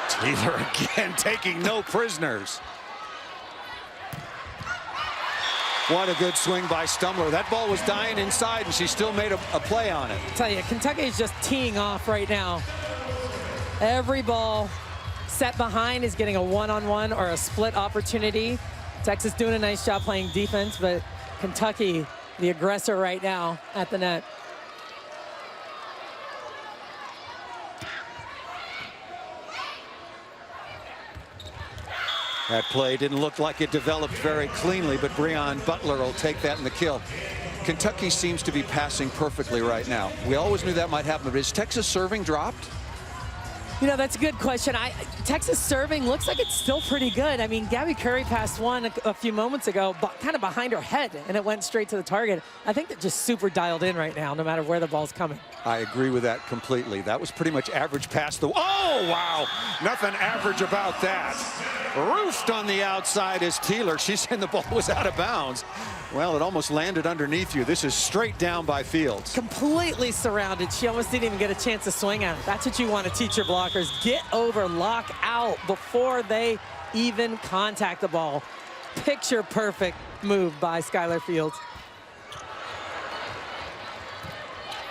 Teeler again taking no prisoners. What a good swing by Stumler. That ball was dying inside, and she still made a play on it. I tell you, Kentucky is just teeing off right now. Every ball set behind is getting a one-on-one or a split opportunity. Texas doing a nice job playing defense, but Kentucky, the aggressor right now at the net. That play didn't look like it developed very cleanly, but Breon Butler will take that in the kill. Kentucky seems to be passing perfectly right now. We always knew that might happen, but is Texas serving dropped? You know, that's a good question. Texas serving looks like it's still pretty good. I mean, Gabby Curry passed one a few moments ago, but kind of behind her head, and it went straight to the target. I think they're just super dialed in right now, no matter where the ball's coming. I agree with that completely. That was pretty much average past the... Oh, wow! Nothing average about that. Roofed on the outside is Teeler. She's saying the ball was out of bounds. Well, it almost landed underneath you. This is straight down by Fields. Completely surrounded. She almost didn't even get a chance to swing at it. That's what you want to teach your blockers. Get over, lock out before they even contact the ball. Picture perfect move by Skylar Fields.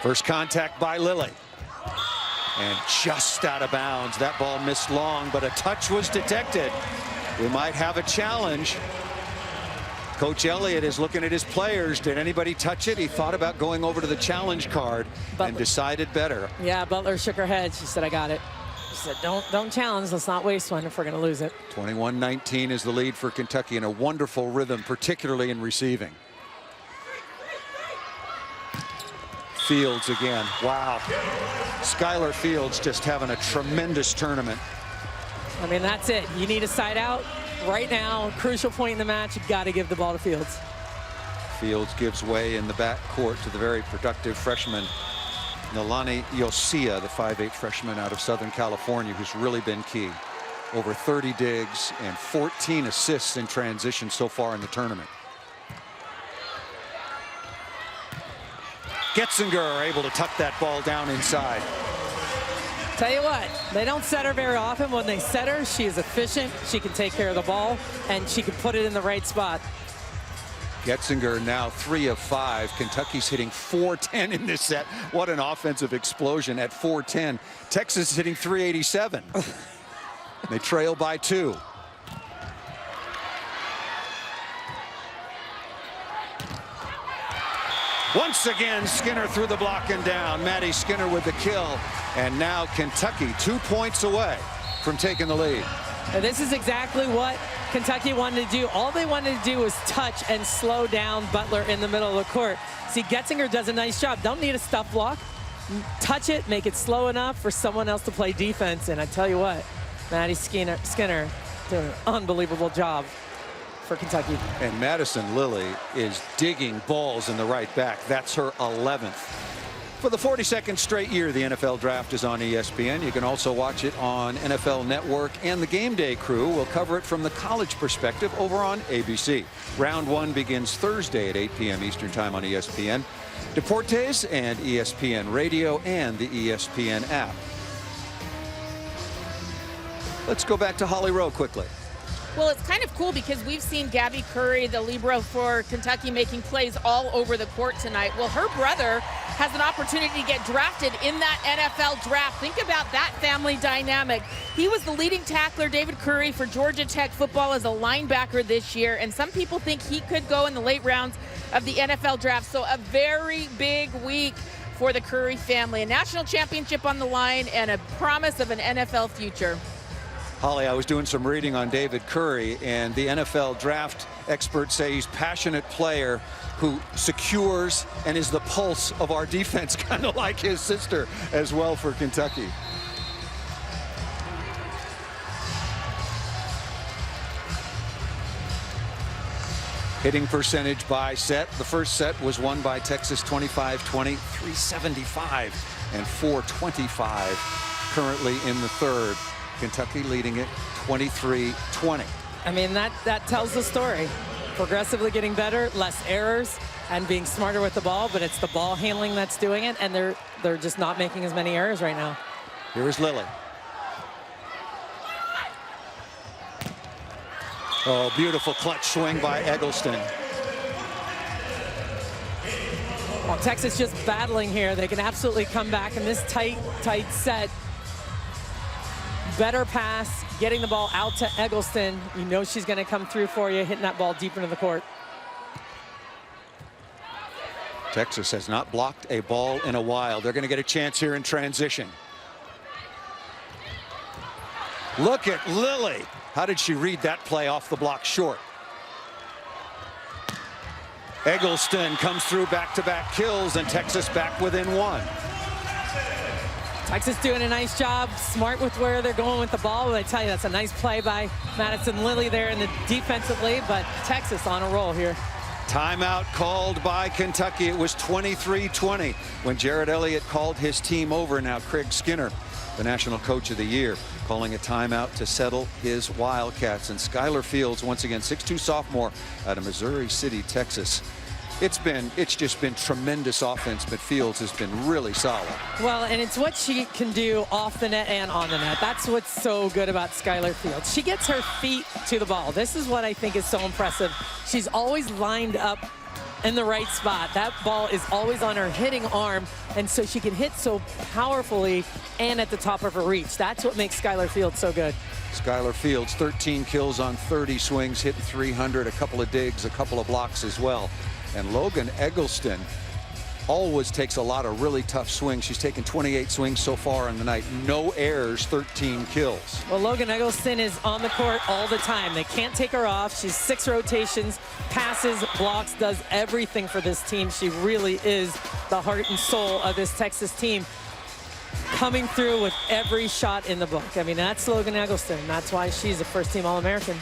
First contact by Lilly. And just out of bounds. That ball missed long, but a touch was detected. We might have a challenge. Coach Elliott is looking at his players. Did anybody touch it? He thought about going over to the challenge card and decided better. Yeah, Butler shook her head. She said, I got it. She said, don't challenge. Let's not waste one if we're going to lose it. 21-19 is the lead for Kentucky, in a wonderful rhythm, particularly in receiving. Fields again. Wow. Skylar Fields just having a tremendous tournament. I mean, that's it. You need a side out right now. Crucial point in the match. You've got to give the ball to Fields. Fields gives way in the backcourt to the very productive freshman Nalani Yosia, the 5'8" freshman out of Southern California, who's really been key. Over 30 digs and 14 assists in transition so far in the tournament. Getzinger able to tuck that ball down inside. Tell you what, they don't set her very often. When they set her, she is efficient. She can take care of the ball, and she can put it in the right spot. Getzinger now 3 of 5. Kentucky's hitting .410 in this set. What an offensive explosion at .410. Texas is hitting .387. They trail by 2. Once again, Skinner through the block and down. Maddie Skinner with the kill. And now Kentucky 2 points away from taking the lead. And this is exactly what Kentucky wanted to do. All they wanted to do was touch and slow down Butler in the middle of the court. See, Getzinger does a nice job. Don't need a stuff block. Touch it, make it slow enough for someone else to play defense. And I tell you what, Maddie Skinner doing an unbelievable job for Kentucky. And Madison Lilly is digging balls in the right back. That's her 11th. For the 42nd straight year, the NFL Draft is on ESPN. You can also watch it on NFL Network, and the Game Day crew will cover it from the college perspective over on ABC. Round 1 begins Thursday at 8 p.m. Eastern Time on ESPN, Deportes, and ESPN Radio, and the ESPN app. Let's go back to Holly Rowe quickly. Well, it's kind of cool because we've seen Gabby Curry, the libero for Kentucky, making plays all over the court tonight. Well, her brother has an opportunity to get drafted in that NFL draft. Think about that family dynamic. He was the leading tackler, David Curry, for Georgia Tech football as a linebacker this year, and some people think he could go in the late rounds of the NFL draft. So a very big week for the Curry family. A national championship on the line and a promise of an NFL future. Holly, I was doing some reading on David Curry, and the NFL draft experts say he's a passionate player who secures and is the pulse of our defense, kind of like his sister as well for Kentucky. Hitting percentage by set. The first set was won by Texas 25-20, 375 and 425 currently in the third. Kentucky leading it 23-20. I mean, that tells the story. Progressively getting better, less errors, and being smarter with the ball, but it's the ball handling that's doing it, and they're just not making as many errors right now. Here's Lilly. Oh, beautiful clutch swing by Eggleston. Well, Texas just battling here. They can absolutely come back in this tight set. Better pass, getting the ball out to Eggleston. You know she's going to come through for you, hitting that ball deep into the court. Texas has not blocked a ball in a while. They're going to get a chance here in transition. Look at Lilly. How did she read that play off the block short? Eggleston comes through back-to-back kills, and Texas back within 1. Texas doing a nice job, smart with where they're going with the ball. But I tell you, that's a nice play by Madison Lilly there in the defensively, but Texas on a roll here. Timeout called by Kentucky. It was 23-20 when Jared Elliott called his team over. Now Craig Skinner, the National Coach of the Year, calling a timeout to settle his Wildcats. And Skylar Fields, once again, 6'2" sophomore out of Missouri City, Texas. It's just been tremendous offense, but Fields has been really solid. Well, and it's what she can do off the net and on the net. That's what's so good about Skylar Fields. She gets her feet to the ball. This is what I think is so impressive. She's always lined up in the right spot. That ball is always on her hitting arm, and so she can hit so powerfully and at the top of her reach. That's what makes Skylar Fields so good. Skylar Fields, 13 kills on 30 swings, hitting 300, a couple of digs, a couple of blocks as well. And Logan Eggleston always takes a lot of really tough swings. She's taken 28 swings so far in the night. No errors, 13 kills. Well, Logan Eggleston is on the court all the time. They can't take her off. She's 6 rotations, passes, blocks, does everything for this team. She really is the heart and soul of this Texas team, coming through with every shot in the book. I mean, that's Logan Eggleston. That's why she's a first-team All-American.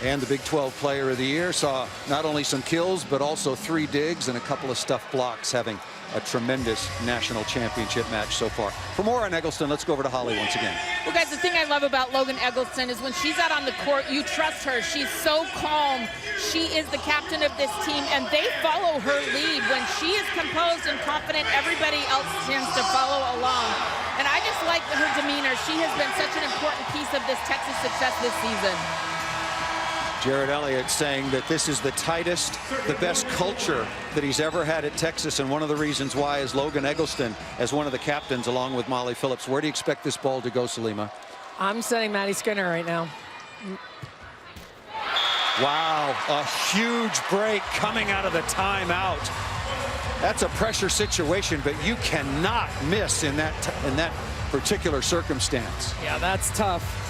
And the Big 12 Player of the Year, saw not only some kills, but also 3 digs and a couple of stuffed blocks, having a tremendous national championship match so far. For more on Eggleston, let's go over to Holly once again. Well, guys, the thing I love about Logan Eggleston is when she's out on the court, you trust her. She's so calm. She is the captain of this team, and they follow her lead. When she is composed and confident, everybody else tends to follow along. And I just like her demeanor. She has been such an important piece of this Texas success this season. Jared Elliott saying that this is the tightest, the best culture that he's ever had at Texas, and one of the reasons why is Logan Eggleston as one of the captains along with Molly Phillips. Where do you expect this ball to go, Salima? I'm setting Maddie Skinner right now. Wow, a huge break coming out of the timeout. That's a pressure situation, but you cannot miss in that particular circumstance. Yeah, that's tough.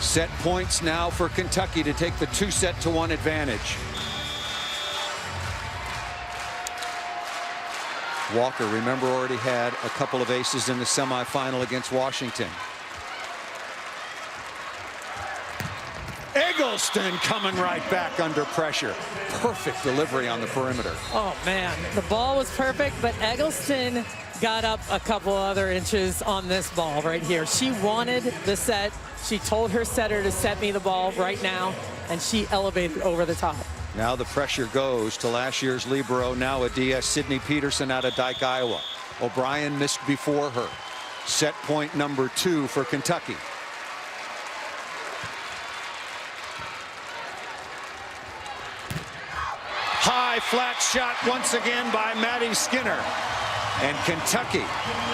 Set points now for Kentucky to take the 2-1 advantage. Walker, remember, already had a couple of aces in the semifinal against Washington. Eggleston coming right back under pressure. Perfect delivery on the perimeter. Oh, man, the ball was perfect, but Eggleston got up a couple other inches on this ball right here. She wanted the set. She told her setter to set me the ball right now, and she elevated over the top. Now the pressure goes to last year's libero, now a DS, Sydney Peterson out of Dike, Iowa. O'Brien missed before her. Set point number 2 for Kentucky. High flat shot once again by Maddie Skinner. And Kentucky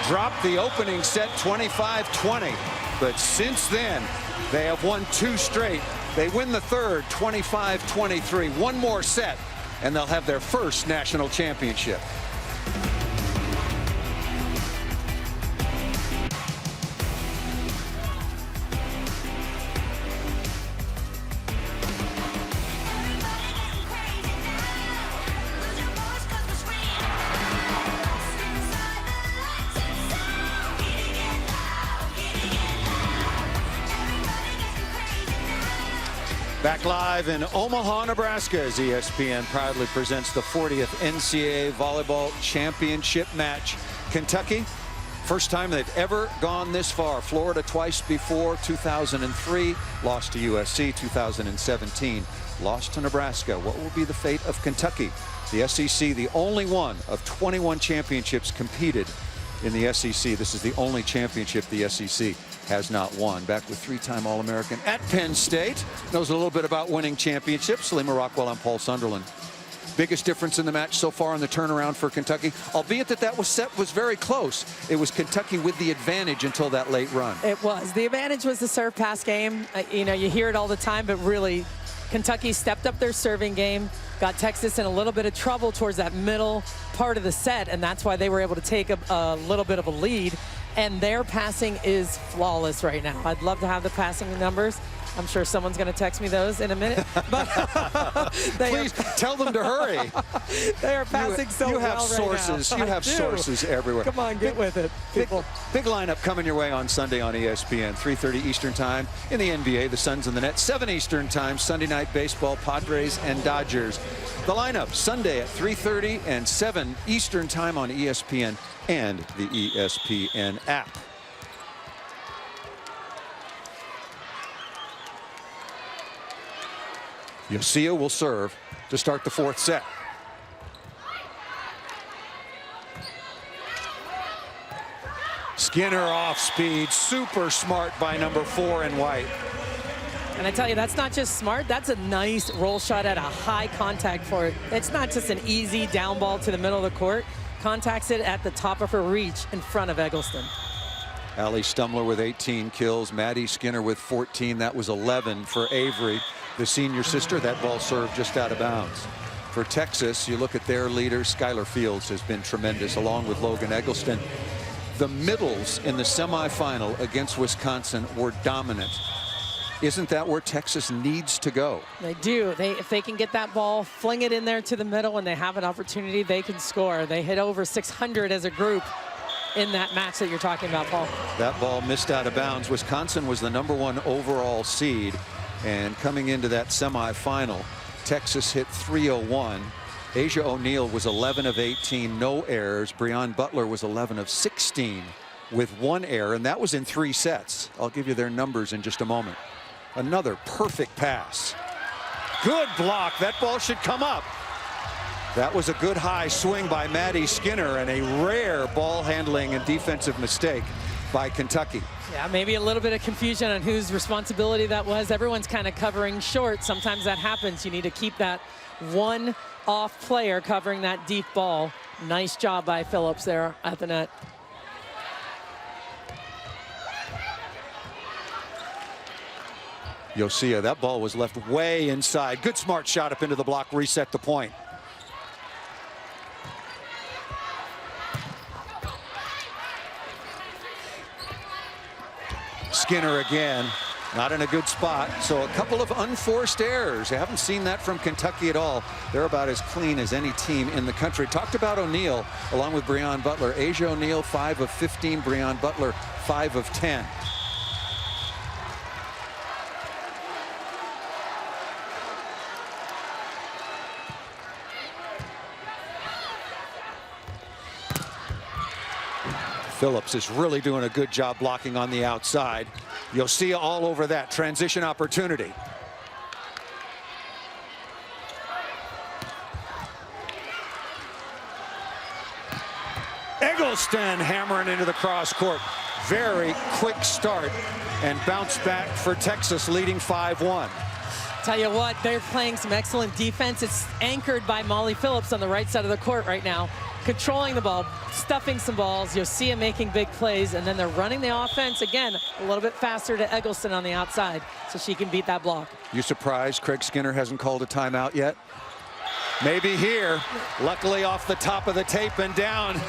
dropped the opening set 25-20. But since then, they have won 2 straight. They win the third 25-23. One more set, and they'll have their first national championship. Back live in Omaha, Nebraska, as ESPN proudly presents the 40th NCAA Volleyball Championship match. Kentucky, first time they've ever gone this far. Florida twice before, 2003, lost to USC, 2017, lost to Nebraska. What will be the fate of Kentucky? The SEC, the only one of 21 championships competed in the SEC. This is the only championship the SEC has not won. Back with 3-time All-American at Penn State. Knows a little bit about winning championships. Salima Rockwell, I'm Paul Sunderland. Biggest difference in the match so far in the turnaround for Kentucky, albeit that was very close. It was Kentucky with the advantage until that late run. It was. The advantage was the serve pass game. You know, you hear it all the time, but really Kentucky stepped up their serving game, got Texas in a little bit of trouble towards that middle part of the set, and that's why they were able to take a little bit of a lead. And their passing is flawless right now. I'd love to have the passing numbers. I'm sure someone's going to text me those in a minute. But please tell them to hurry. They are passing you have sources. Right now. You have sources everywhere. Come on, get with it, people. Big lineup coming your way on Sunday on ESPN. 3:30 Eastern Time in the NBA. The Suns in the net. 7 Eastern Time. Sunday night baseball. Padres and Dodgers. The lineup Sunday at 3:30 and 7 Eastern Time on ESPN and the ESPN app. Yosia will serve to start the 4th set. Skinner off speed, super smart by number 4 in white. And I tell you, that's not just smart, that's a nice roll shot at a high contact for it. It's not just an easy down ball to the middle of the court. Contacts it at the top of her reach in front of Eggleston. Alli Stumler with 18 kills, Maddie Skinner with 14. That was 11 for Avery, the senior sister. That ball served just out of bounds. For Texas, you look at their leader, Skylar Fields has been tremendous, along with Logan Eggleston. The middles in the semifinal against Wisconsin were dominant. Isn't that where Texas needs to go? They do. If they can get that ball, fling it in there to the middle, and they have an opportunity, they can score. They hit over 600 as a group in that match that you're talking about, Paul. That ball missed out of bounds. Wisconsin was the #1 overall seed, and coming into that semifinal, Texas hit 301. Asia O'Neal was 11 of 18, no errors. Breon Butler was 11 of 16 with 1 error, and that was in 3 sets. I'll give you their numbers in just a moment. Another perfect pass. Good block. That ball should come up. That was a good high swing by Maddie Skinner, and a rare ball handling and defensive mistake by Kentucky. Yeah, maybe a little bit of confusion on whose responsibility that was. Everyone's kind of covering short. Sometimes that happens. You need to keep that one off player covering that deep ball. Nice job by Phillips there at the net. Yosia, that ball was left way inside. Good smart shot up into the block, reset the point. Skinner again, not in a good spot. So a couple of unforced errors. I haven't seen that from Kentucky at all. They're about as clean as any team in the country. Talked about O'Neal along with Breon Butler. Asia O'Neal 5 of 15, Breon Butler 5 of 10. Phillips is really doing a good job blocking on the outside. Yosia all over that transition opportunity. Eggleston hammering into the cross court. Very quick start and bounce back for Texas, leading 5-1. Tell you what, they're playing some excellent defense. It's anchored by Molly Phillips on the right side of the court right now, controlling the ball, stuffing some balls. Yosia making big plays, and then they're running the offense again a little bit faster to Eggleston on the outside so she can beat that block. You surprised Craig Skinner hasn't called a timeout yet? Maybe here. Luckily off the top of the tape and down.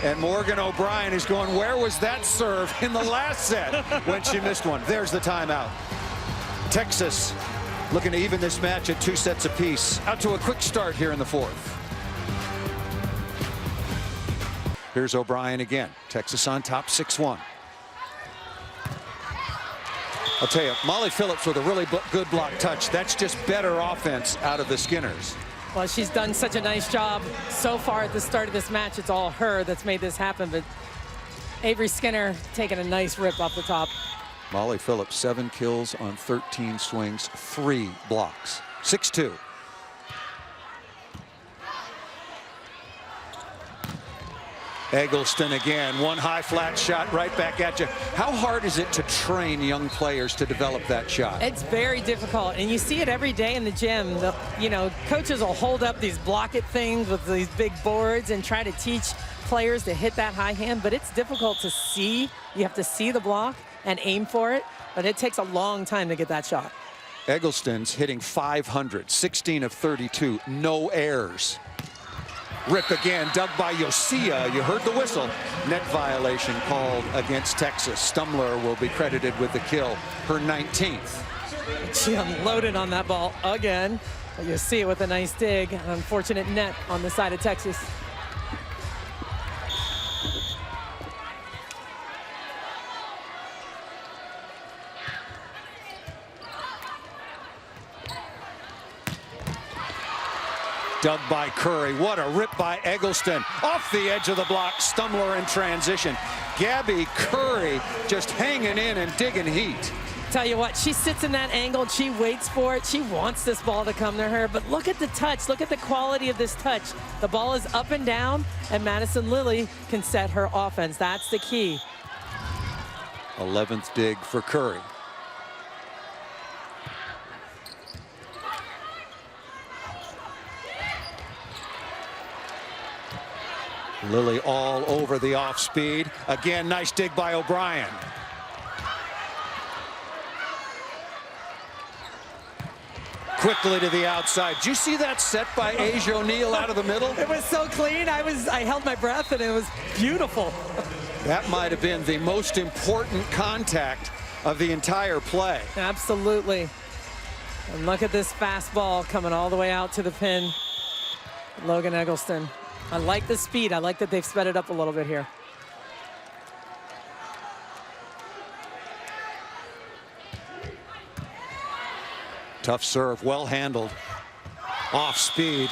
And Morgan O'Brien is going, where was that serve in the last set when she missed one? There's the timeout. Texas looking to even this match at 2 sets apiece. Out to a quick start here in the 4th. Here's O'Brien again. Texas on top 6-1. I'll tell you, Molly Phillips with a really good block touch. That's just better offense out of the Skinners. Well, she's done such a nice job so far at the start of this match. It's all her that's made this happen, but Avery Skinner taking a nice rip off the top. Molly Phillips, 7 kills on 13 swings, 3 blocks. 6-2. Eggleston again, one high flat shot right back at you. How hard is it to train young players to develop that shot? It's very difficult, and you see it every day in the gym. Coaches will hold up these block it things with these big boards and try to teach players to hit that high hand, but it's difficult to see. You have to see the block and aim for it, but it takes a long time to get that shot. Eggleston's hitting .500, 16 of 32, no errors. Rip again, dug by Yosia. You heard the whistle. Net violation called against Texas. Stumler will be credited with the kill, her 19th. She unloaded on that ball again. But you see it with a nice dig. An unfortunate net on the side of Texas. Dug by Curry. What a rip by Eggleston. Off the edge of the block. Stumler in transition. Gabby Curry just hanging in and digging heat. Tell you what, she sits in that angle and she waits for it. She wants this ball to come to her, but look at the touch. Look at the quality of this touch. The ball is up and down, and Madison Lilly can set her offense. That's the key. 11th dig for Curry. Lilly all over the off speed. Again, nice dig by O'Brien. Quickly to the outside. Did you see that set by Asia O'Neal out of the middle? It was so clean. I held my breath, and it was beautiful. That might have been the most important contact of the entire play. Absolutely. And look at this fast ball coming all the way out to the pin. Logan Eggleston. I like the speed. I like that they've sped it up a little bit here. Tough serve, well handled. Off speed.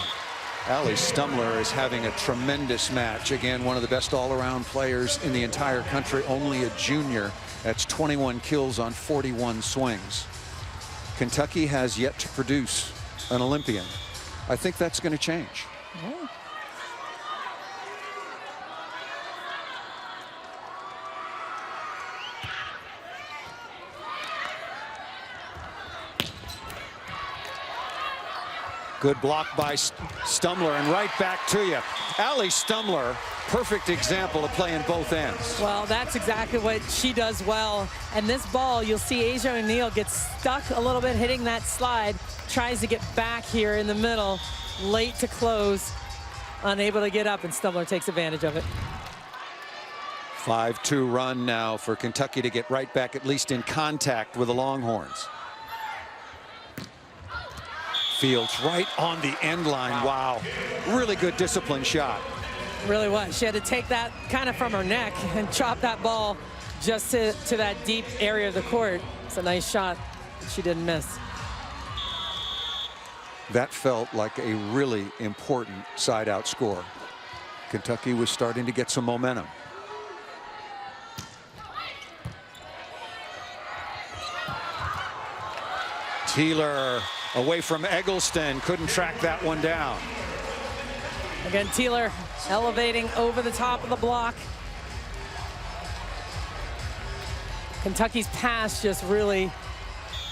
Alli Stumler is having a tremendous match. Again, one of the best all-around players in the entire country, only a junior. That's 21 kills on 41 swings. Kentucky has yet to produce an Olympian. I think that's going to change. Yeah. Good block by Stumler, and right back to you. Alli Stumler, perfect example of playing both ends. Well, that's exactly what she does well. And this ball, you'll see Asia O'Neal gets stuck a little bit hitting that slide, tries to get back here in the middle, late to close, unable to get up, and Stumler takes advantage of it. 5-2 run now for Kentucky to get right back, at least in contact with the Longhorns. Fields right on the end line. Wow. Really good discipline shot. Really was. She had to take that kind of from her neck and chop that ball just to that deep area of the court. It's a nice shot. She didn't miss. That felt like a really important side-out score. Kentucky was starting to get some momentum. Teeler away from Eggleston, couldn't track that one down. Again, Teeler elevating over the top of the block. Kentucky's pass just really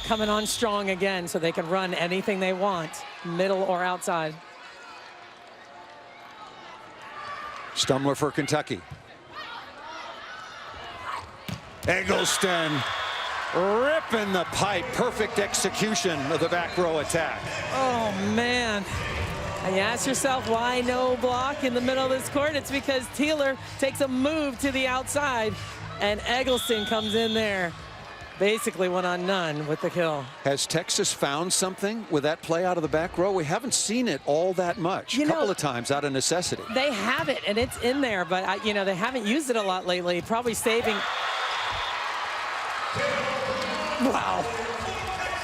coming on strong again, so they can run anything they want, middle or outside. Stumler for Kentucky. Eggleston ripping the pipe. Perfect execution of the back row attack. Oh, man. And you ask yourself, why no block in the middle of this court? It's because Teeler takes a move to the outside, and Eggleston comes in there. Basically one on none with the kill. Has Texas found something with that play out of the back row? We haven't seen it all that much. A couple of times out of necessity. They have it, and it's in there, but, you know, they haven't used it a lot lately. Probably saving. Wow.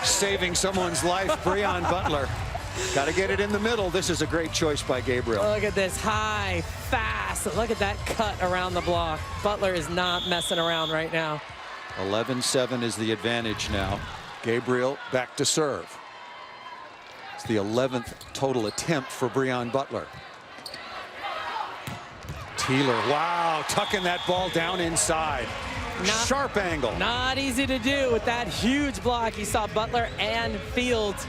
Saving someone's life, Breon Butler. Got to get it in the middle. This is a great choice by Gabriel. Look at this, high, fast. Look at that cut around the block. Butler is not messing around right now. 11-7 is the advantage now. Gabriel back to serve. It's the 11th total attempt for Breon Butler. Teeler, wow, tucking that ball down inside. Sharp angle. Not easy to do with that huge block. You saw Butler and Fields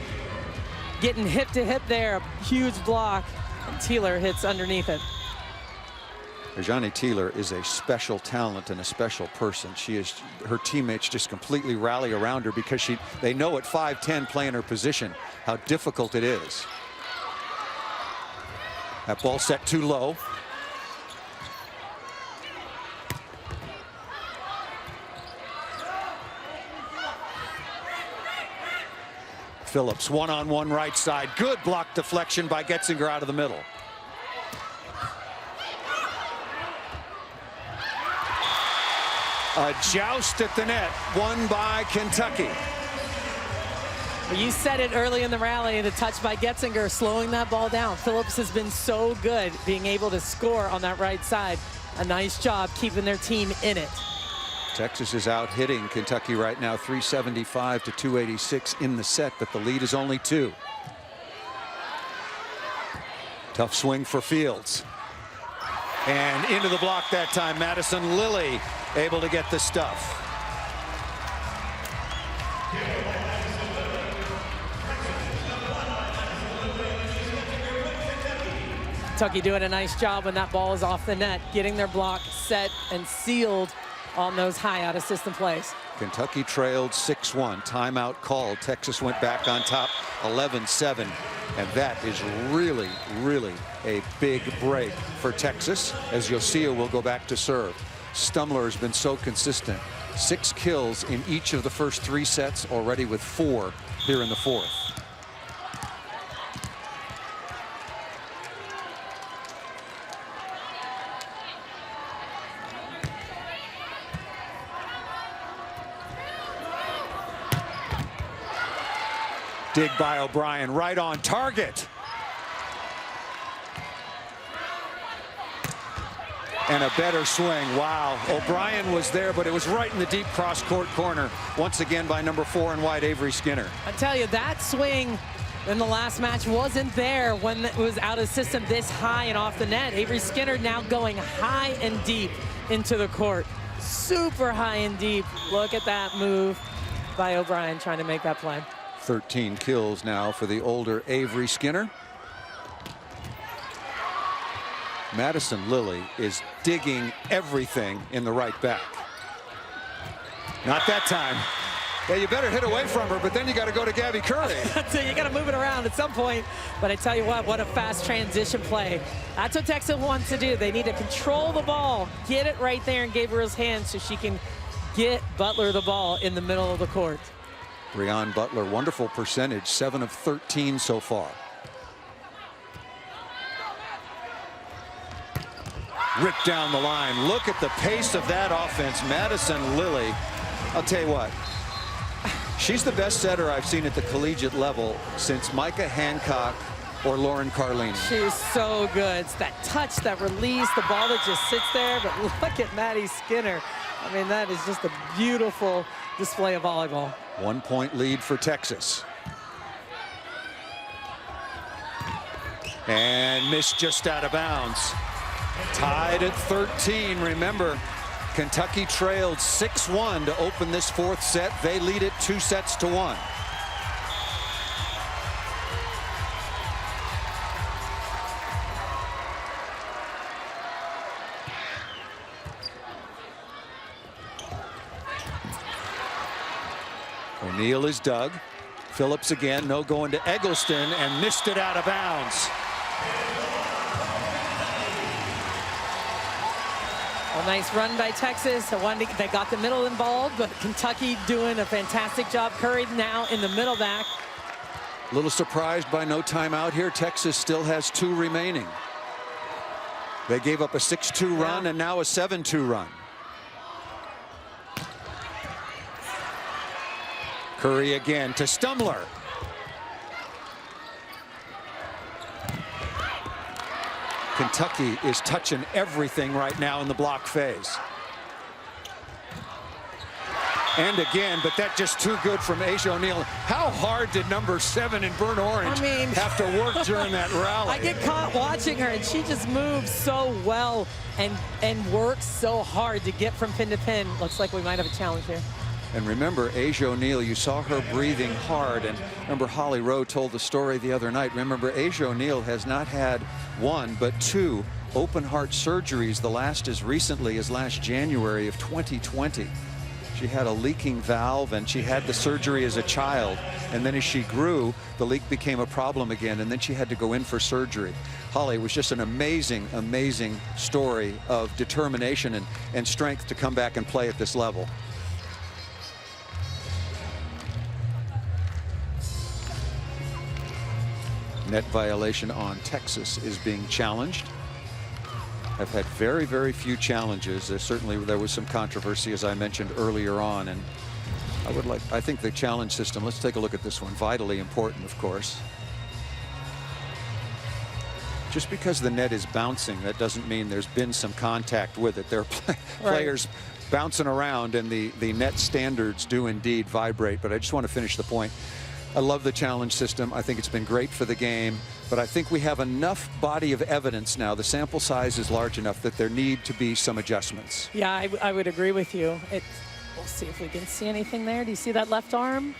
getting hip to hip there. Huge block. And Teeler hits underneath it. Rajani Teeler is a special talent and a special person. Her teammates just completely rally around her because they know at 5'10", playing her position, how difficult it is. That ball set too low. Phillips one-on-one right side. Good block deflection by Getzinger out of the middle. A joust at the net, won by Kentucky. You said it early in the rally, the touch by Getzinger, slowing that ball down. Phillips has been so good being able to score on that right side. A nice job keeping their team in it. Texas is out hitting Kentucky right now, 375 to 286 in the set, but the lead is only 2. Tough swing for Fields. And into the block that time. Madison Lilly able to get the stuff. Kentucky doing a nice job when that ball is off the net, getting their block set and sealed on those high out of system plays. Kentucky trailed 6-1. Timeout called. Texas went back on top 11-7. And that is really, really a big break for Texas, as Yosia will go back to serve. Stumler has been so consistent. 6 kills in each of the first 3 sets, already with 4 here in the 4th. Dig by O'Brien, right on target. And a better swing. Wow. O'Brien was there, but it was right in the deep cross-court corner. Once again by number 4 in white, Avery Skinner. I tell you, that swing in the last match wasn't there when it was out of system this high and off the net. Avery Skinner now going high and deep into the court. Super high and deep. Look at that move by O'Brien trying to make that play. 13 kills now for the older Avery Skinner. Madison Lilly is digging everything in the right back. Not that time. Yeah, you better hit away from her, but then you got to go to Gabby Curry. So you got to move it around at some point. But I tell you what a fast transition play. That's what Texas wants to do. They need to control the ball, get it right there in Gabriel's hands so she can get Butler the ball in the middle of the court. Breon Butler, wonderful percentage, 7 of 13 so far. Ripped down the line. Look at the pace of that offense. Madison Lilly, I'll tell you what, she's the best setter I've seen at the collegiate level since Micah Hancock or Lauren Carlini. She's so good. It's that touch, that release, the ball that just sits there. But look at Maddie Skinner. I mean, that is just a beautiful display of volleyball. 1-point lead for Texas. And missed just out of bounds. Tied at 13. Remember, Kentucky trailed 6-1 to open this 4th set. They lead it 2-1. O'Neal is dug. Phillips again, no going to Eggleston, and missed it out of bounds. A nice run by Texas. They got the middle involved, but Kentucky doing a fantastic job. Curry now in the middle back. A little surprised by no timeout here. Texas still has 2 remaining. They gave up a 6-2 run and now a 7-2 run. Curry again to Stumler. Kentucky is touching everything right now in the block phase. And again, but that just too good from Asia O'Neal. How hard did number 7 in burnt orange have to work during that rally? I get caught watching her, and she just moves so well and works so hard to get from pin to pin. Looks like we might have a challenge here. And remember, Asia O'Neal, you saw her breathing hard. And remember, Holly Rowe told the story the other night. Remember, Asia O'Neal has not had 1 but 2 open heart surgeries, the last as recently as last January of 2020. She had a leaking valve, and she had the surgery as a child. And then as she grew, the leak became a problem again, and then she had to go in for surgery. Holly, was just an amazing, amazing story of determination and strength to come back and play at this level. Net violation on Texas is being challenged. Have had very, very few challenges. There was some controversy, as I mentioned earlier on, and I think the challenge system, let's take a look at this one. Vitally important, of course. Just because the net is bouncing, that doesn't mean there's been some contact with it. There are players bouncing around, and the net standards do indeed vibrate. But I just want to finish the point. I love the challenge system. I think it's been great for the game, but I think we have enough body of evidence now. The sample size is large enough that there need to be some adjustments. Yeah, I would agree with you. We'll see if we can see anything there. Do you see that left arm?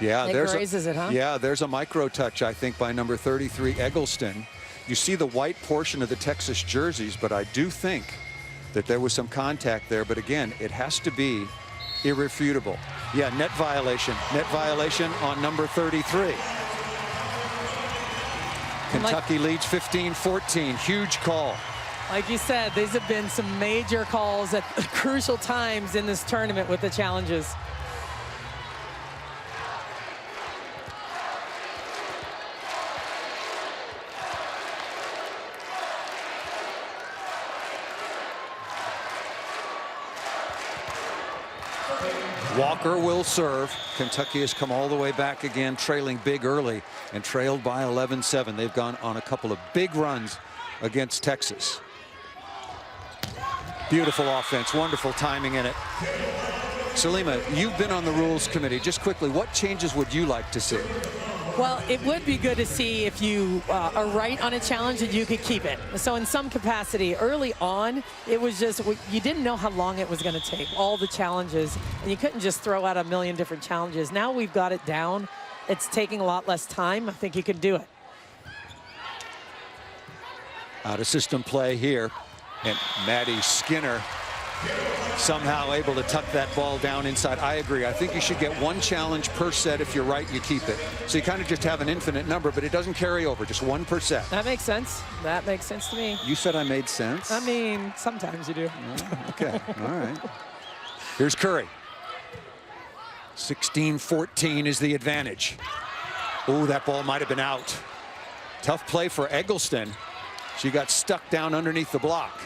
Yeah, grazes it, huh? Yeah, there's a micro touch, I think, by number 33, Eggleston. You see the white portion of the Texas jerseys, but I do think that there was some contact there. But again, it has to be irrefutable. Yeah, net violation on number 33. Kentucky leads 15-14. Huge call. Like you said, these have been some major calls at crucial times in this tournament with the challenges. Walker will serve. Kentucky has come all the way back again, trailing big early and trailed by 11-7. They've gone on a couple of big runs against Texas. Beautiful offense, wonderful timing in it. Salima, you've been on the rules committee. Just quickly, what changes would you like to see? Well, it would be good to see if you are right on a challenge that you could keep it. So in some capacity, early on, it was just, you didn't know how long it was going to take, all the challenges, and you couldn't just throw out a million different challenges. Now we've got it down. It's taking a lot less time. I think you can do it. Out of system play here, and Maddie Skinner somehow able to tuck that ball down inside. I agree. I think you should get one challenge per set. If you're right, you keep it. So you kind of just have an infinite number, but it doesn't carry over, just one per set. That makes sense. That makes sense to me. You said I made sense? I mean, sometimes you do. Okay, all right. Here's Curry. 16-14 is the advantage. Oh, that ball might have been out. Tough play for Eggleston. She got stuck down underneath the block.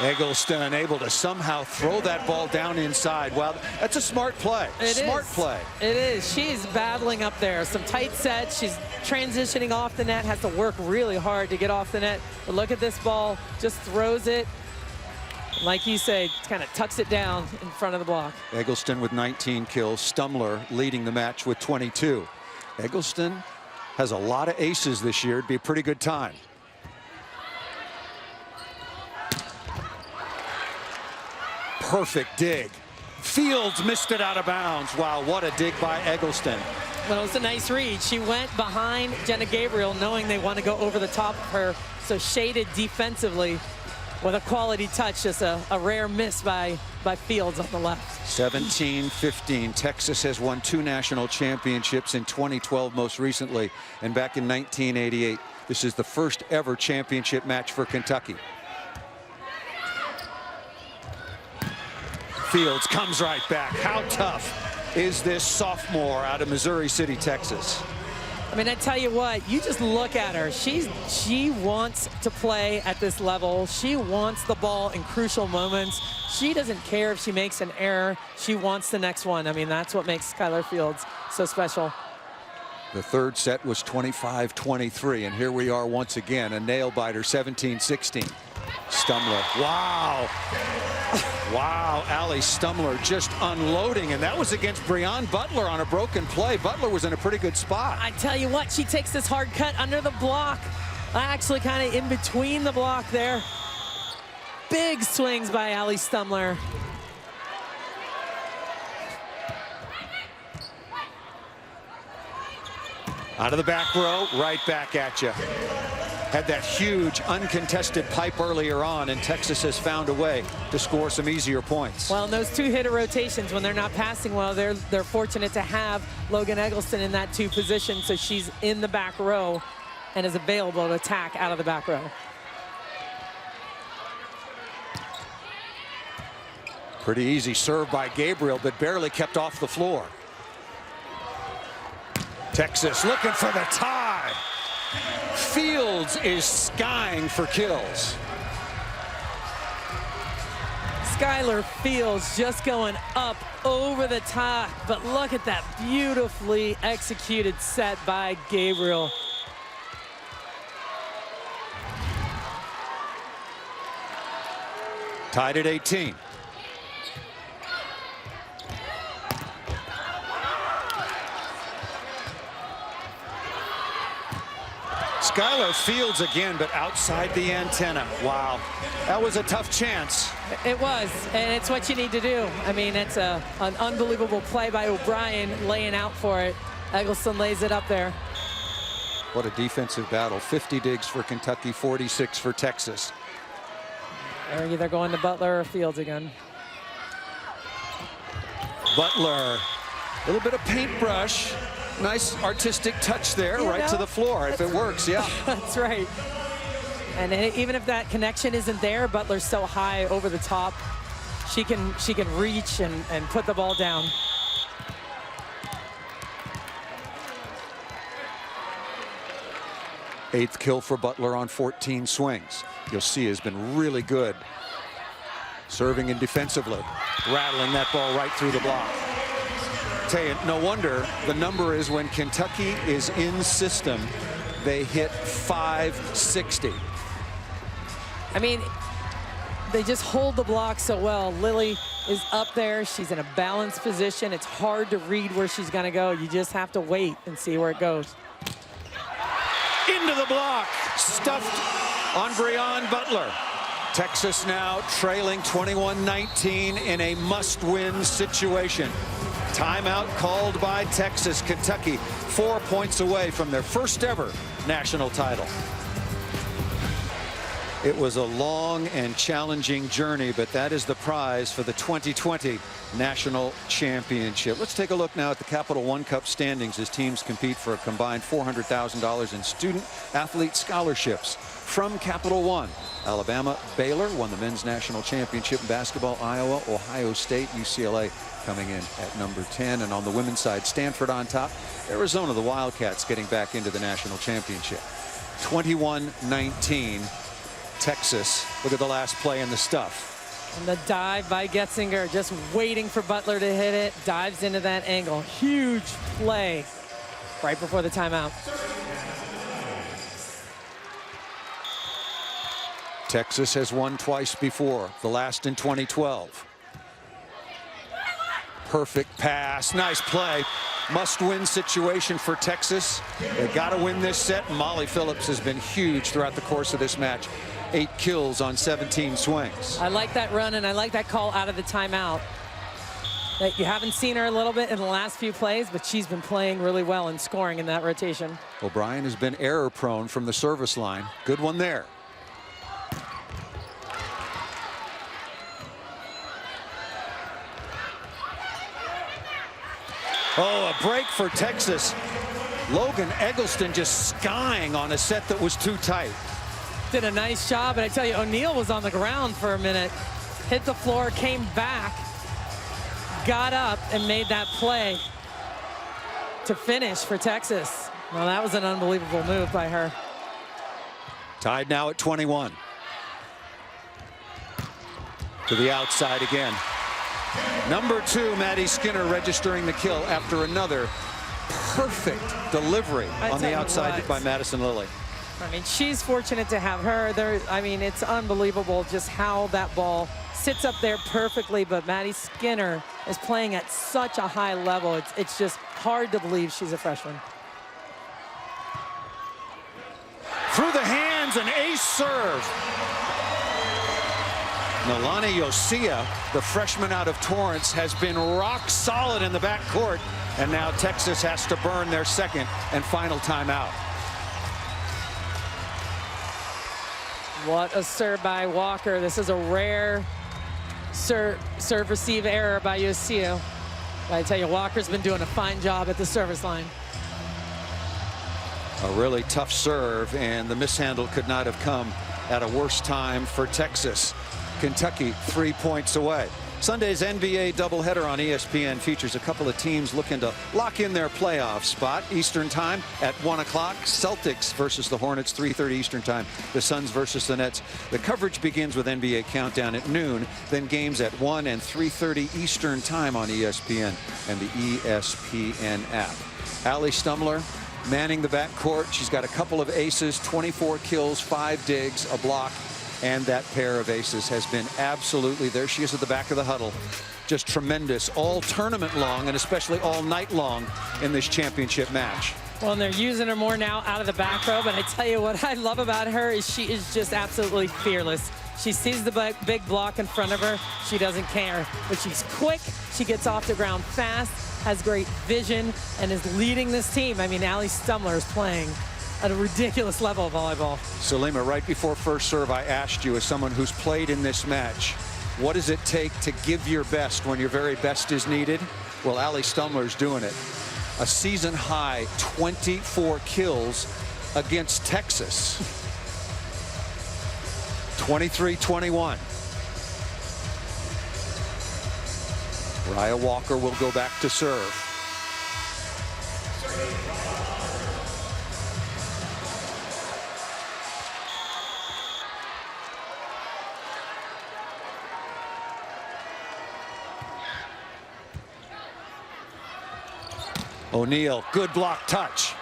Eggleston able to somehow throw that ball down inside. Well, that's a smart play. Smart play. It is. She's battling up there. Some tight sets. She's transitioning off the net. Has to work really hard to get off the net. But look at this ball. Just throws it. Like you say, kind of tucks it down in front of the block. Eggleston with 19 kills. Stumler leading the match with 22. Eggleston has a lot of aces this year. It'd be a pretty good time. Perfect dig. Fields missed it out of bounds. Wow, what a dig by Eggleston. Well, it's a nice read. She went behind Jenna Gabriel knowing they want to go over the top of her, so shaded defensively with a quality touch. Just a rare miss by Fields on the left. 17-15. Texas has won 2 national championships, in 2012 most recently, and back in 1988. This is the first ever championship match for Kentucky. Fields comes right back. How tough is this sophomore out of Missouri City, Texas? I mean, I tell you what, you just look at her. She wants to play at this level. She wants the ball in crucial moments. She doesn't care if she makes an error. She wants the next one. I mean, that's what makes Skylar Fields so special. The third set was 25-23, and here we are once again, a nail-biter, 17-16. Stumler, wow. Wow, Alli Stumler just unloading, and that was against Breon Butler on a broken play. Butler was in a pretty good spot. I tell you what, she takes this hard cut under the block. Actually kind of in between the block there. Big swings by Alli Stumler. Out of the back row, right back at you. had that huge uncontested pipe earlier on, and Texas has found a way to score some easier points. Well, in those two-hitter rotations, when they're not passing well, they're fortunate to have Logan Eggleston in that 2 position, so she's in the back row and is available to attack out of the back row. Pretty easy serve by Gabriel, but barely kept off the floor. Texas looking for the tie. Fields is skying for kills. Skylar Fields just going up over the top, but look at that beautifully executed set by Gabriel. Tied at 18. Skylar Fields again, but outside the antenna. Wow, that was a tough chance. It was, and it's what you need to do. I mean, it's an unbelievable play by O'Brien, laying out for it. Eggleston lays it up there. What a defensive battle. 50 digs for Kentucky, 46 for Texas. They're either going to Butler or Fields again. Butler, a little bit of paintbrush. Nice artistic touch there, to the floor, if it works, yeah. That's right. And even if that connection isn't there, Butler's so high over the top, she can reach and put the ball down. Eighth kill for Butler on 14 swings. You'll see has been really good serving and defensively, rattling that ball right through the block. Tell you, no wonder the number is when Kentucky is in system, they hit 560. I mean, they just hold the block so well. Lily is up there. She's in a balanced position. It's hard to read where she's going to go. You just have to wait and see where it goes. Into the block, stuffed on Breon Butler. Texas now trailing 21-19 in a must-win situation. Timeout called by Texas. Kentucky 4 points away from their first ever national title. It was a long and challenging journey, but that is the prize for the 2020 National Championship. Let's take a look now at the Capital One Cup standings as teams compete for a combined $400,000 in student athlete scholarships from Capital One. Alabama, Baylor won the men's national championship in basketball. Iowa, Ohio State, UCLA coming in at number 10. And on the women's side, Stanford on top. Arizona, the Wildcats, getting back into the national championship. 21-19. Texas. Look at the last play in the stuff. And the dive by Getzinger, just waiting for Butler to hit it. Dives into that angle. Huge play right before the timeout. Texas has won twice before, the last in 2012. Perfect pass, nice play. Must-win situation for Texas. They got to win this set. Molly Phillips has been huge throughout the course of this match. 8 kills on 17 swings. I like that run, and I like that call out of the timeout. You haven't seen her a little bit in the last few plays, but she's been playing really well and scoring in that rotation. O'Brien has been error-prone from the service line. Good one there. Oh, a break for Texas. Logan Eggleston just skying on a set that was too tight. Did a nice job, and I tell you, O'Neal was on the ground for a minute. Hit the floor, came back, got up, and made that play to finish for Texas. Well, that was an unbelievable move by her. Tied now at 21. To the outside again. Number 2, Maddie Skinner registering the kill after another perfect delivery on the outside by Madison Lilly. I mean, she's fortunate to have her there. I mean, it's unbelievable just how that ball sits up there perfectly, but Maddie Skinner is playing at such a high level. It's just hard to believe she's a freshman. Through the hands, an ace serve. Nalani Yosia, the freshman out of Torrance, has been rock solid in the backcourt, and now Texas has to burn their second and final timeout. What a serve by Walker. This is a rare serve receive error by Yosia. I tell you, Walker's been doing a fine job at the service line. A really tough serve, and the mishandle could not have come at a worse time for Texas. Kentucky 3 points away. Sunday's NBA doubleheader on ESPN features a couple of teams looking to lock in their playoff spot. Eastern time at 1 o'clock. Celtics versus the Hornets, 3:30 Eastern time. The Suns versus the Nets. The coverage begins with NBA Countdown at noon. Then games at 1 and 3:30 Eastern time on ESPN and the ESPN app. Alli Stumler manning the backcourt. She's got a couple of aces, 24 kills, 5 digs, a block. And that pair of aces has been absolutely, there she is at the back of the huddle. Just tremendous all tournament long and especially all night long in this championship match. Well, and they're using her more now out of the back row, but I tell you what I love about her is she is just absolutely fearless. She sees the big block in front of her. She doesn't care, but she's quick. She gets off the ground fast, has great vision, and is leading this team. I mean, Alli Stumler is playing at a ridiculous level of volleyball. Salima, right before first serve, I asked you, as someone who's played in this match, what does it take to give your best when your very best is needed? Well, Alli Stumler's doing it. A season high 24 kills against Texas. 23-21. Raya Walker will go back to serve. O'Neal, good block touch.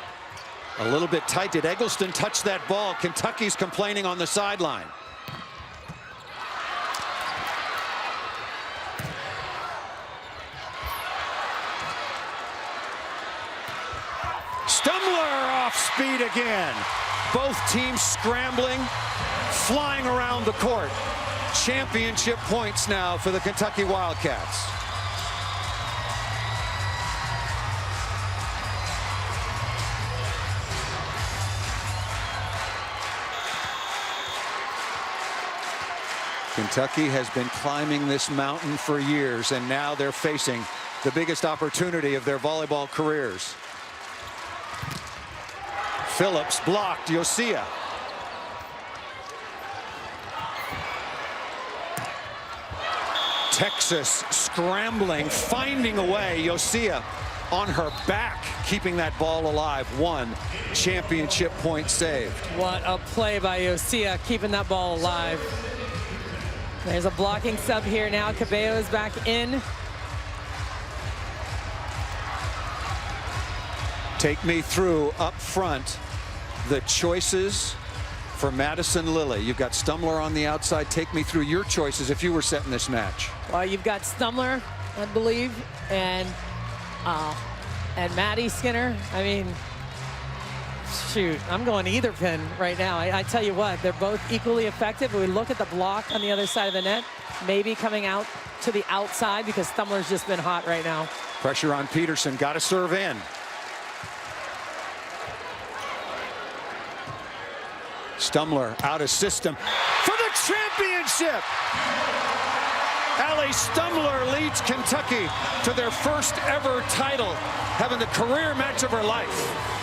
A little bit tight. Did Eggleston touch that ball? Kentucky's complaining on the sideline. Stumler off speed again. Both teams scrambling, flying around the court. Championship points now for the Kentucky Wildcats. Kentucky has been climbing this mountain for years, and now they're facing the biggest opportunity of their volleyball careers. Phillips blocked Yosia. Texas scrambling, finding a way. Yosia on her back, keeping that ball alive. 1 championship point saved. What a play by Yosia, keeping that ball alive. There's a blocking sub here now. Cabello is back in. Take me through up front the choices for Madison Lilly. You've got Stumler on the outside. Take me through your choices if you were setting this match. Well, you've got Stumler, I believe, and Maddie Skinner. I mean, shoot, I'm going either pin right now. I tell you what, they're both equally effective. We look at the block on the other side of the net, maybe coming out to the outside because Stumler's just been hot right now. Pressure on Peterson, got to serve in. Stumler out of system for the championship. Alli Stumler leads Kentucky to their first ever title, having the career match of her life.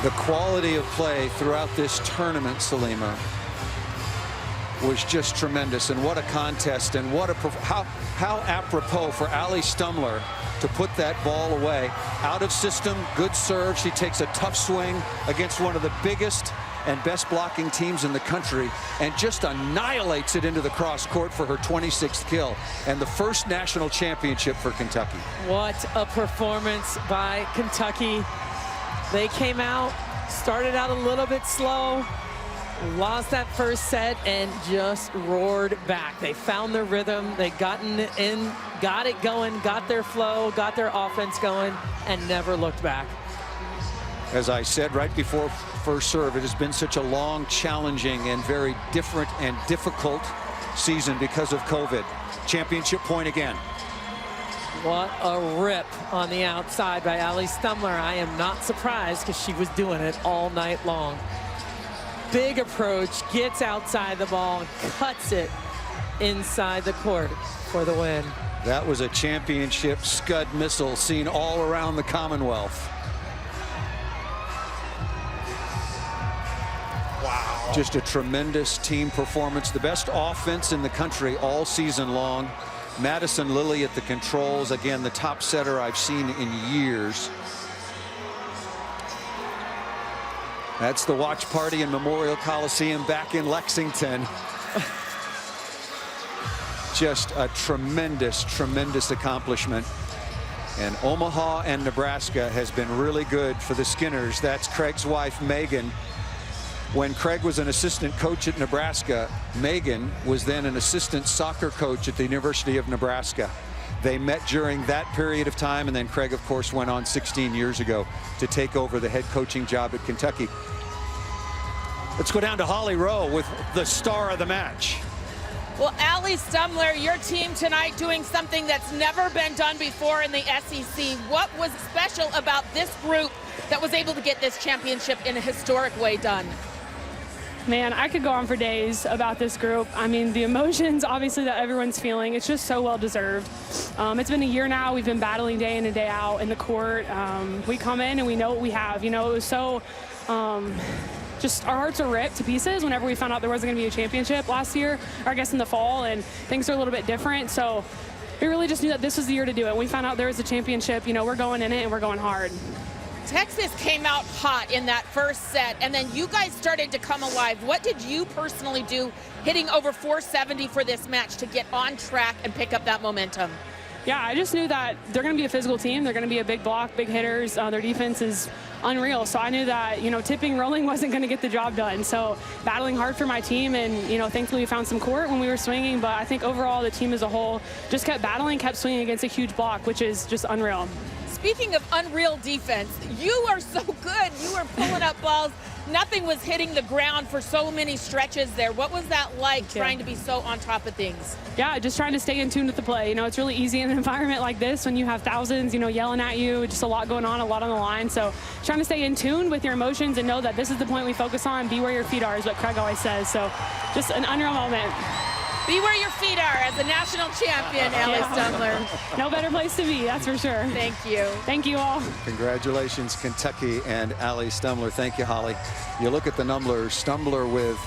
The quality of play throughout this tournament, Salima, was just tremendous. And what a contest, and what a how apropos for Alli Stumler to put that ball away. Out of system, good serve. She takes a tough swing against one of the biggest and best blocking teams in the country and just annihilates it into the cross court for her 26th kill and the first national championship for Kentucky. What a performance by Kentucky. They came out Started out a little bit slow, lost that first set, and just roared back. They found their rhythm. They got it going, got their flow, got their offense going, and never looked back. As I said right before first serve, it has been such a long, challenging, and very different and difficult season because of COVID. Championship point again. What a rip on the outside by Alli Stumler. I am not surprised because she was doing it all night long. Big approach, gets outside the ball, and cuts it inside the court for the win. That was a championship Scud missile seen all around the Commonwealth. Wow. Just a tremendous team performance. The best offense in the country all season long. Madison Lilly at the controls. Again, the top setter I've seen in years. That's the watch party in Memorial Coliseum back in Lexington. Just a tremendous, tremendous accomplishment. And Omaha and Nebraska has been really good for the Skinners. That's Craig's wife, Megan. When Craig was an assistant coach at Nebraska, Megan was then an assistant soccer coach at the University of Nebraska. They met during that period of time, and then Craig, of course, went on 16 years ago to take over the head coaching job at Kentucky. Let's go down to Holly Rowe with the star of the match. Well, Alli Stumler, your team tonight doing something that's never been done before in the SEC. What was special about this group that was able to get this championship in a historic way done? Man, I could go on for days about this group. I mean, the emotions, obviously, that everyone's feeling, it's just so well-deserved. It's been a year now. We've been battling day in and day out in the court. We come in and we know what we have. You know, it was so just our hearts are ripped to pieces whenever we found out there wasn't going to be a championship last year, or I guess in the fall, and things are a little bit different. So we really just knew that this was the year to do it. We found out there was a championship. You know, we're going in it and we're going hard. Texas came out hot in that first set, and then you guys started to come alive. What did you personally do hitting over 470 for this match to get on track and pick up that momentum? Yeah, I just knew that they're going to be a physical team. They're going to be a big block, big hitters. Their defense is unreal. So I knew that, you know, tipping, rolling wasn't going to get the job done. So battling hard for my team, and, you know, thankfully we found some court when we were swinging. But I think overall the team as a whole just kept battling, kept swinging against a huge block, which is just unreal. Speaking of unreal defense, you are so good. You were pulling up balls. Nothing was hitting the ground for so many stretches there. What was that like, trying to be so on top of things? Yeah, just trying to stay in tune with the play. You know, it's really easy in an environment like this when you have thousands, you know, yelling at you, just a lot going on, a lot on the line. So trying to stay in tune with your emotions and know that this is the point we focus on. Be where your feet are is what Craig always says. So just an unreal moment. Be where your feet are as a national champion, Alli Stumler. No better place to be, that's for sure. Thank you. Thank you all. Congratulations, Kentucky and Alli Stumler. Thank you, Holly. You look at the numbers. Stumler with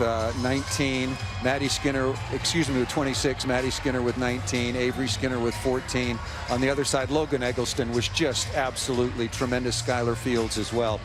19, Maddie Skinner, with 26, Maddie Skinner with 19, Avery Skinner with 14. On the other side, Logan Eggleston was just absolutely tremendous. Skylar Fields as well.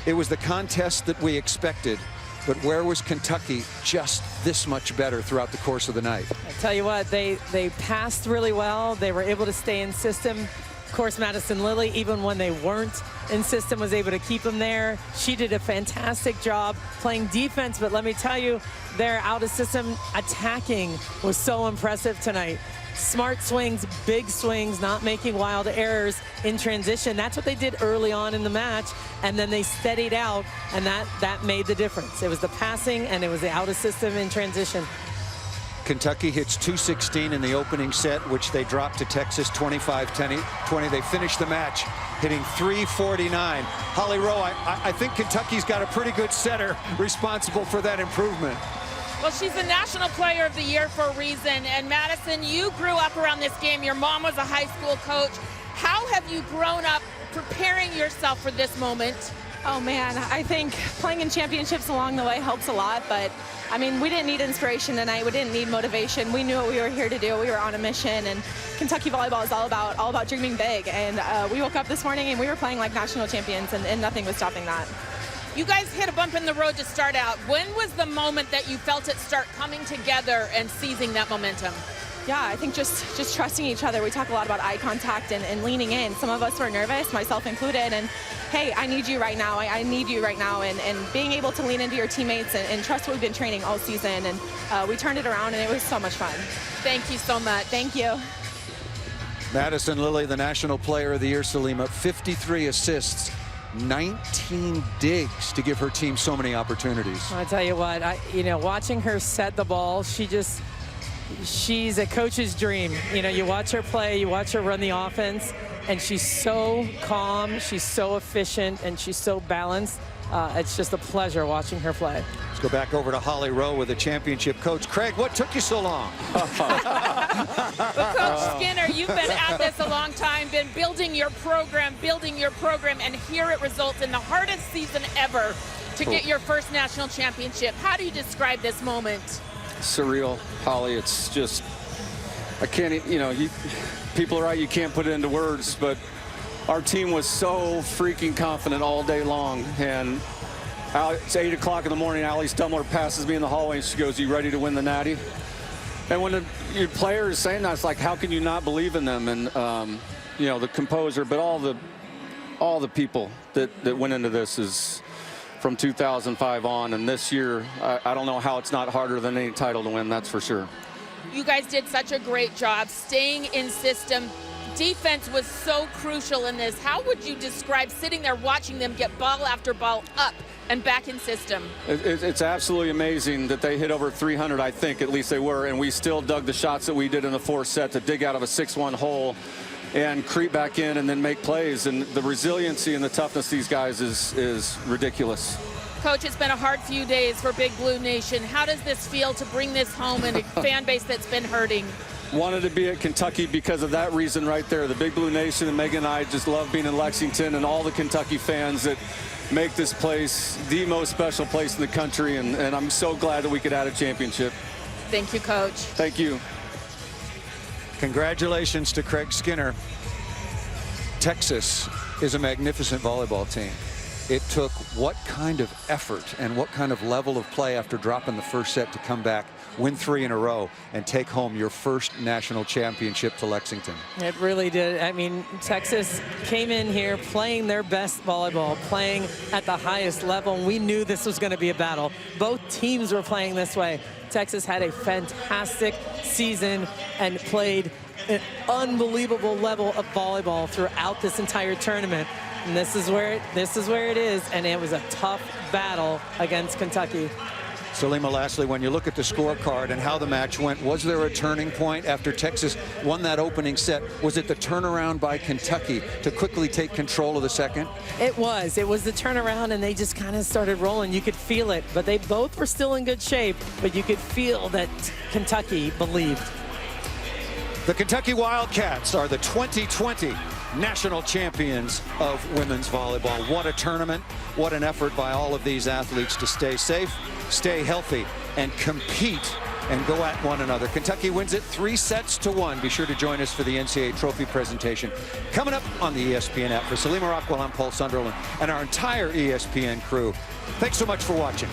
It was the contest that we expected. But where was Kentucky just this much better throughout the course of the night? I tell you what, they passed really well. They were able to stay in system. Of course, Madison Lilly, even when they weren't in system, was able to keep them there. She did a fantastic job playing defense, but let me tell you, their out-of-system attacking was so impressive tonight. Smart swings, big swings, not making wild errors in transition. That's what they did early on in the match, and then they steadied out, and that made the difference. It was the passing, and it was the out-of-system in transition. Kentucky hits 216 in the opening set, which they dropped to Texas 25-20. They finished the match hitting 349. Holly Rowe, I think Kentucky's got a pretty good setter responsible for that improvement. Well, she's the National Player of the Year for a reason. And Madison, you grew up around this game. Your mom was a high school coach. How have you grown up preparing yourself for this moment? Oh man, I think playing in championships along the way helps a lot, but I mean, we didn't need inspiration tonight. We didn't need motivation. We knew what we were here to do. We were on a mission, and Kentucky volleyball is all about dreaming big. And we woke up this morning and we were playing like national champions, and nothing was stopping that. You guys hit a bump in the road to start out. When was the moment that you felt it start coming together and seizing that momentum? Yeah, I think just trusting each other. We talk a lot about eye contact and leaning in. Some of us were nervous, myself included, and hey, I need you right now. I need you right now. And being able to lean into your teammates and trust what we've been training all season. And we turned it around, and it was so much fun. Thank you so much. Thank you. Madison Lilly, the National Player of the Year, Salima, 53 assists, 19 digs to give her team so many opportunities. I tell you what, watching her set the ball, she's a coach's dream. You watch her play, you watch her run the offense, and she's so calm, she's so efficient, and she's so balanced. It's just a pleasure watching her play. Let's go back over to Holly Rowe with the championship coach. Craig, what took you so long? Well, Coach Skinner, you've been at this a long time, been building your program, and here it results in the hardest season ever to get your first national championship. How do you describe this moment? Surreal, Holly. It's just, I can't, people are right, you can't put it into words, but our team was so freaking confident all day long. And it's 8 o'clock in the morning, Alli Stumler passes me in the hallway and she goes, "You ready to win the Natty?" And when your player is saying that, it's like, how can you not believe in them? And, the composer, but all the people that went into this is from 2005 on. And this year, I don't know how it's not harder than any title to win, that's for sure. You guys did such a great job staying in system. Defense was so crucial in this. How would you describe sitting there watching them get ball after ball up and back in system? It's absolutely amazing that they hit over 300, I think, at least they were, and we still dug the shots that we did in the fourth set to dig out of a 6-1 hole and creep back in and then make plays. And the resiliency and the toughness of these guys is ridiculous. Coach, it's been a hard few days for Big Blue Nation. How does this feel to bring this home in a fan base that's been hurting? Wanted to be at Kentucky because of that reason right there. The Big Blue Nation, and Megan and I just love being in Lexington, and all the Kentucky fans that make this place the most special place in the country, and I'm so glad that we could add a championship. Thank you, Coach. Thank you. Congratulations to Craig Skinner. Texas is a magnificent volleyball team. It took what kind of effort and what kind of level of play after dropping the first set to come back, win 3 in a row, and take home your first national championship to Lexington. It really did. I mean, Texas came in here playing their best volleyball, playing at the highest level, and we knew this was going to be a battle. Both teams were playing this way. Texas had a fantastic season and played an unbelievable level of volleyball throughout this entire tournament. And this is where it is, and it was a tough battle against Kentucky. Salima, lastly, when you look at the scorecard and how the match went, was there a turning point after Texas won that opening set? Was it the turnaround by Kentucky to quickly take control of the second? It was the turnaround, and they just kind of started rolling. You could feel it, but they both were still in good shape, but you could feel that Kentucky believed. The Kentucky Wildcats are the 2020 national champions of women's volleyball. What a tournament, what an effort by all of these athletes to stay safe, stay healthy, and compete and go at one another. Kentucky wins it 3-1. Be sure to join us for the NCAA trophy presentation coming up on the ESPN app. For Salima Rockwell, I'm Paul Sunderland, and our entire ESPN crew, thanks so much for watching.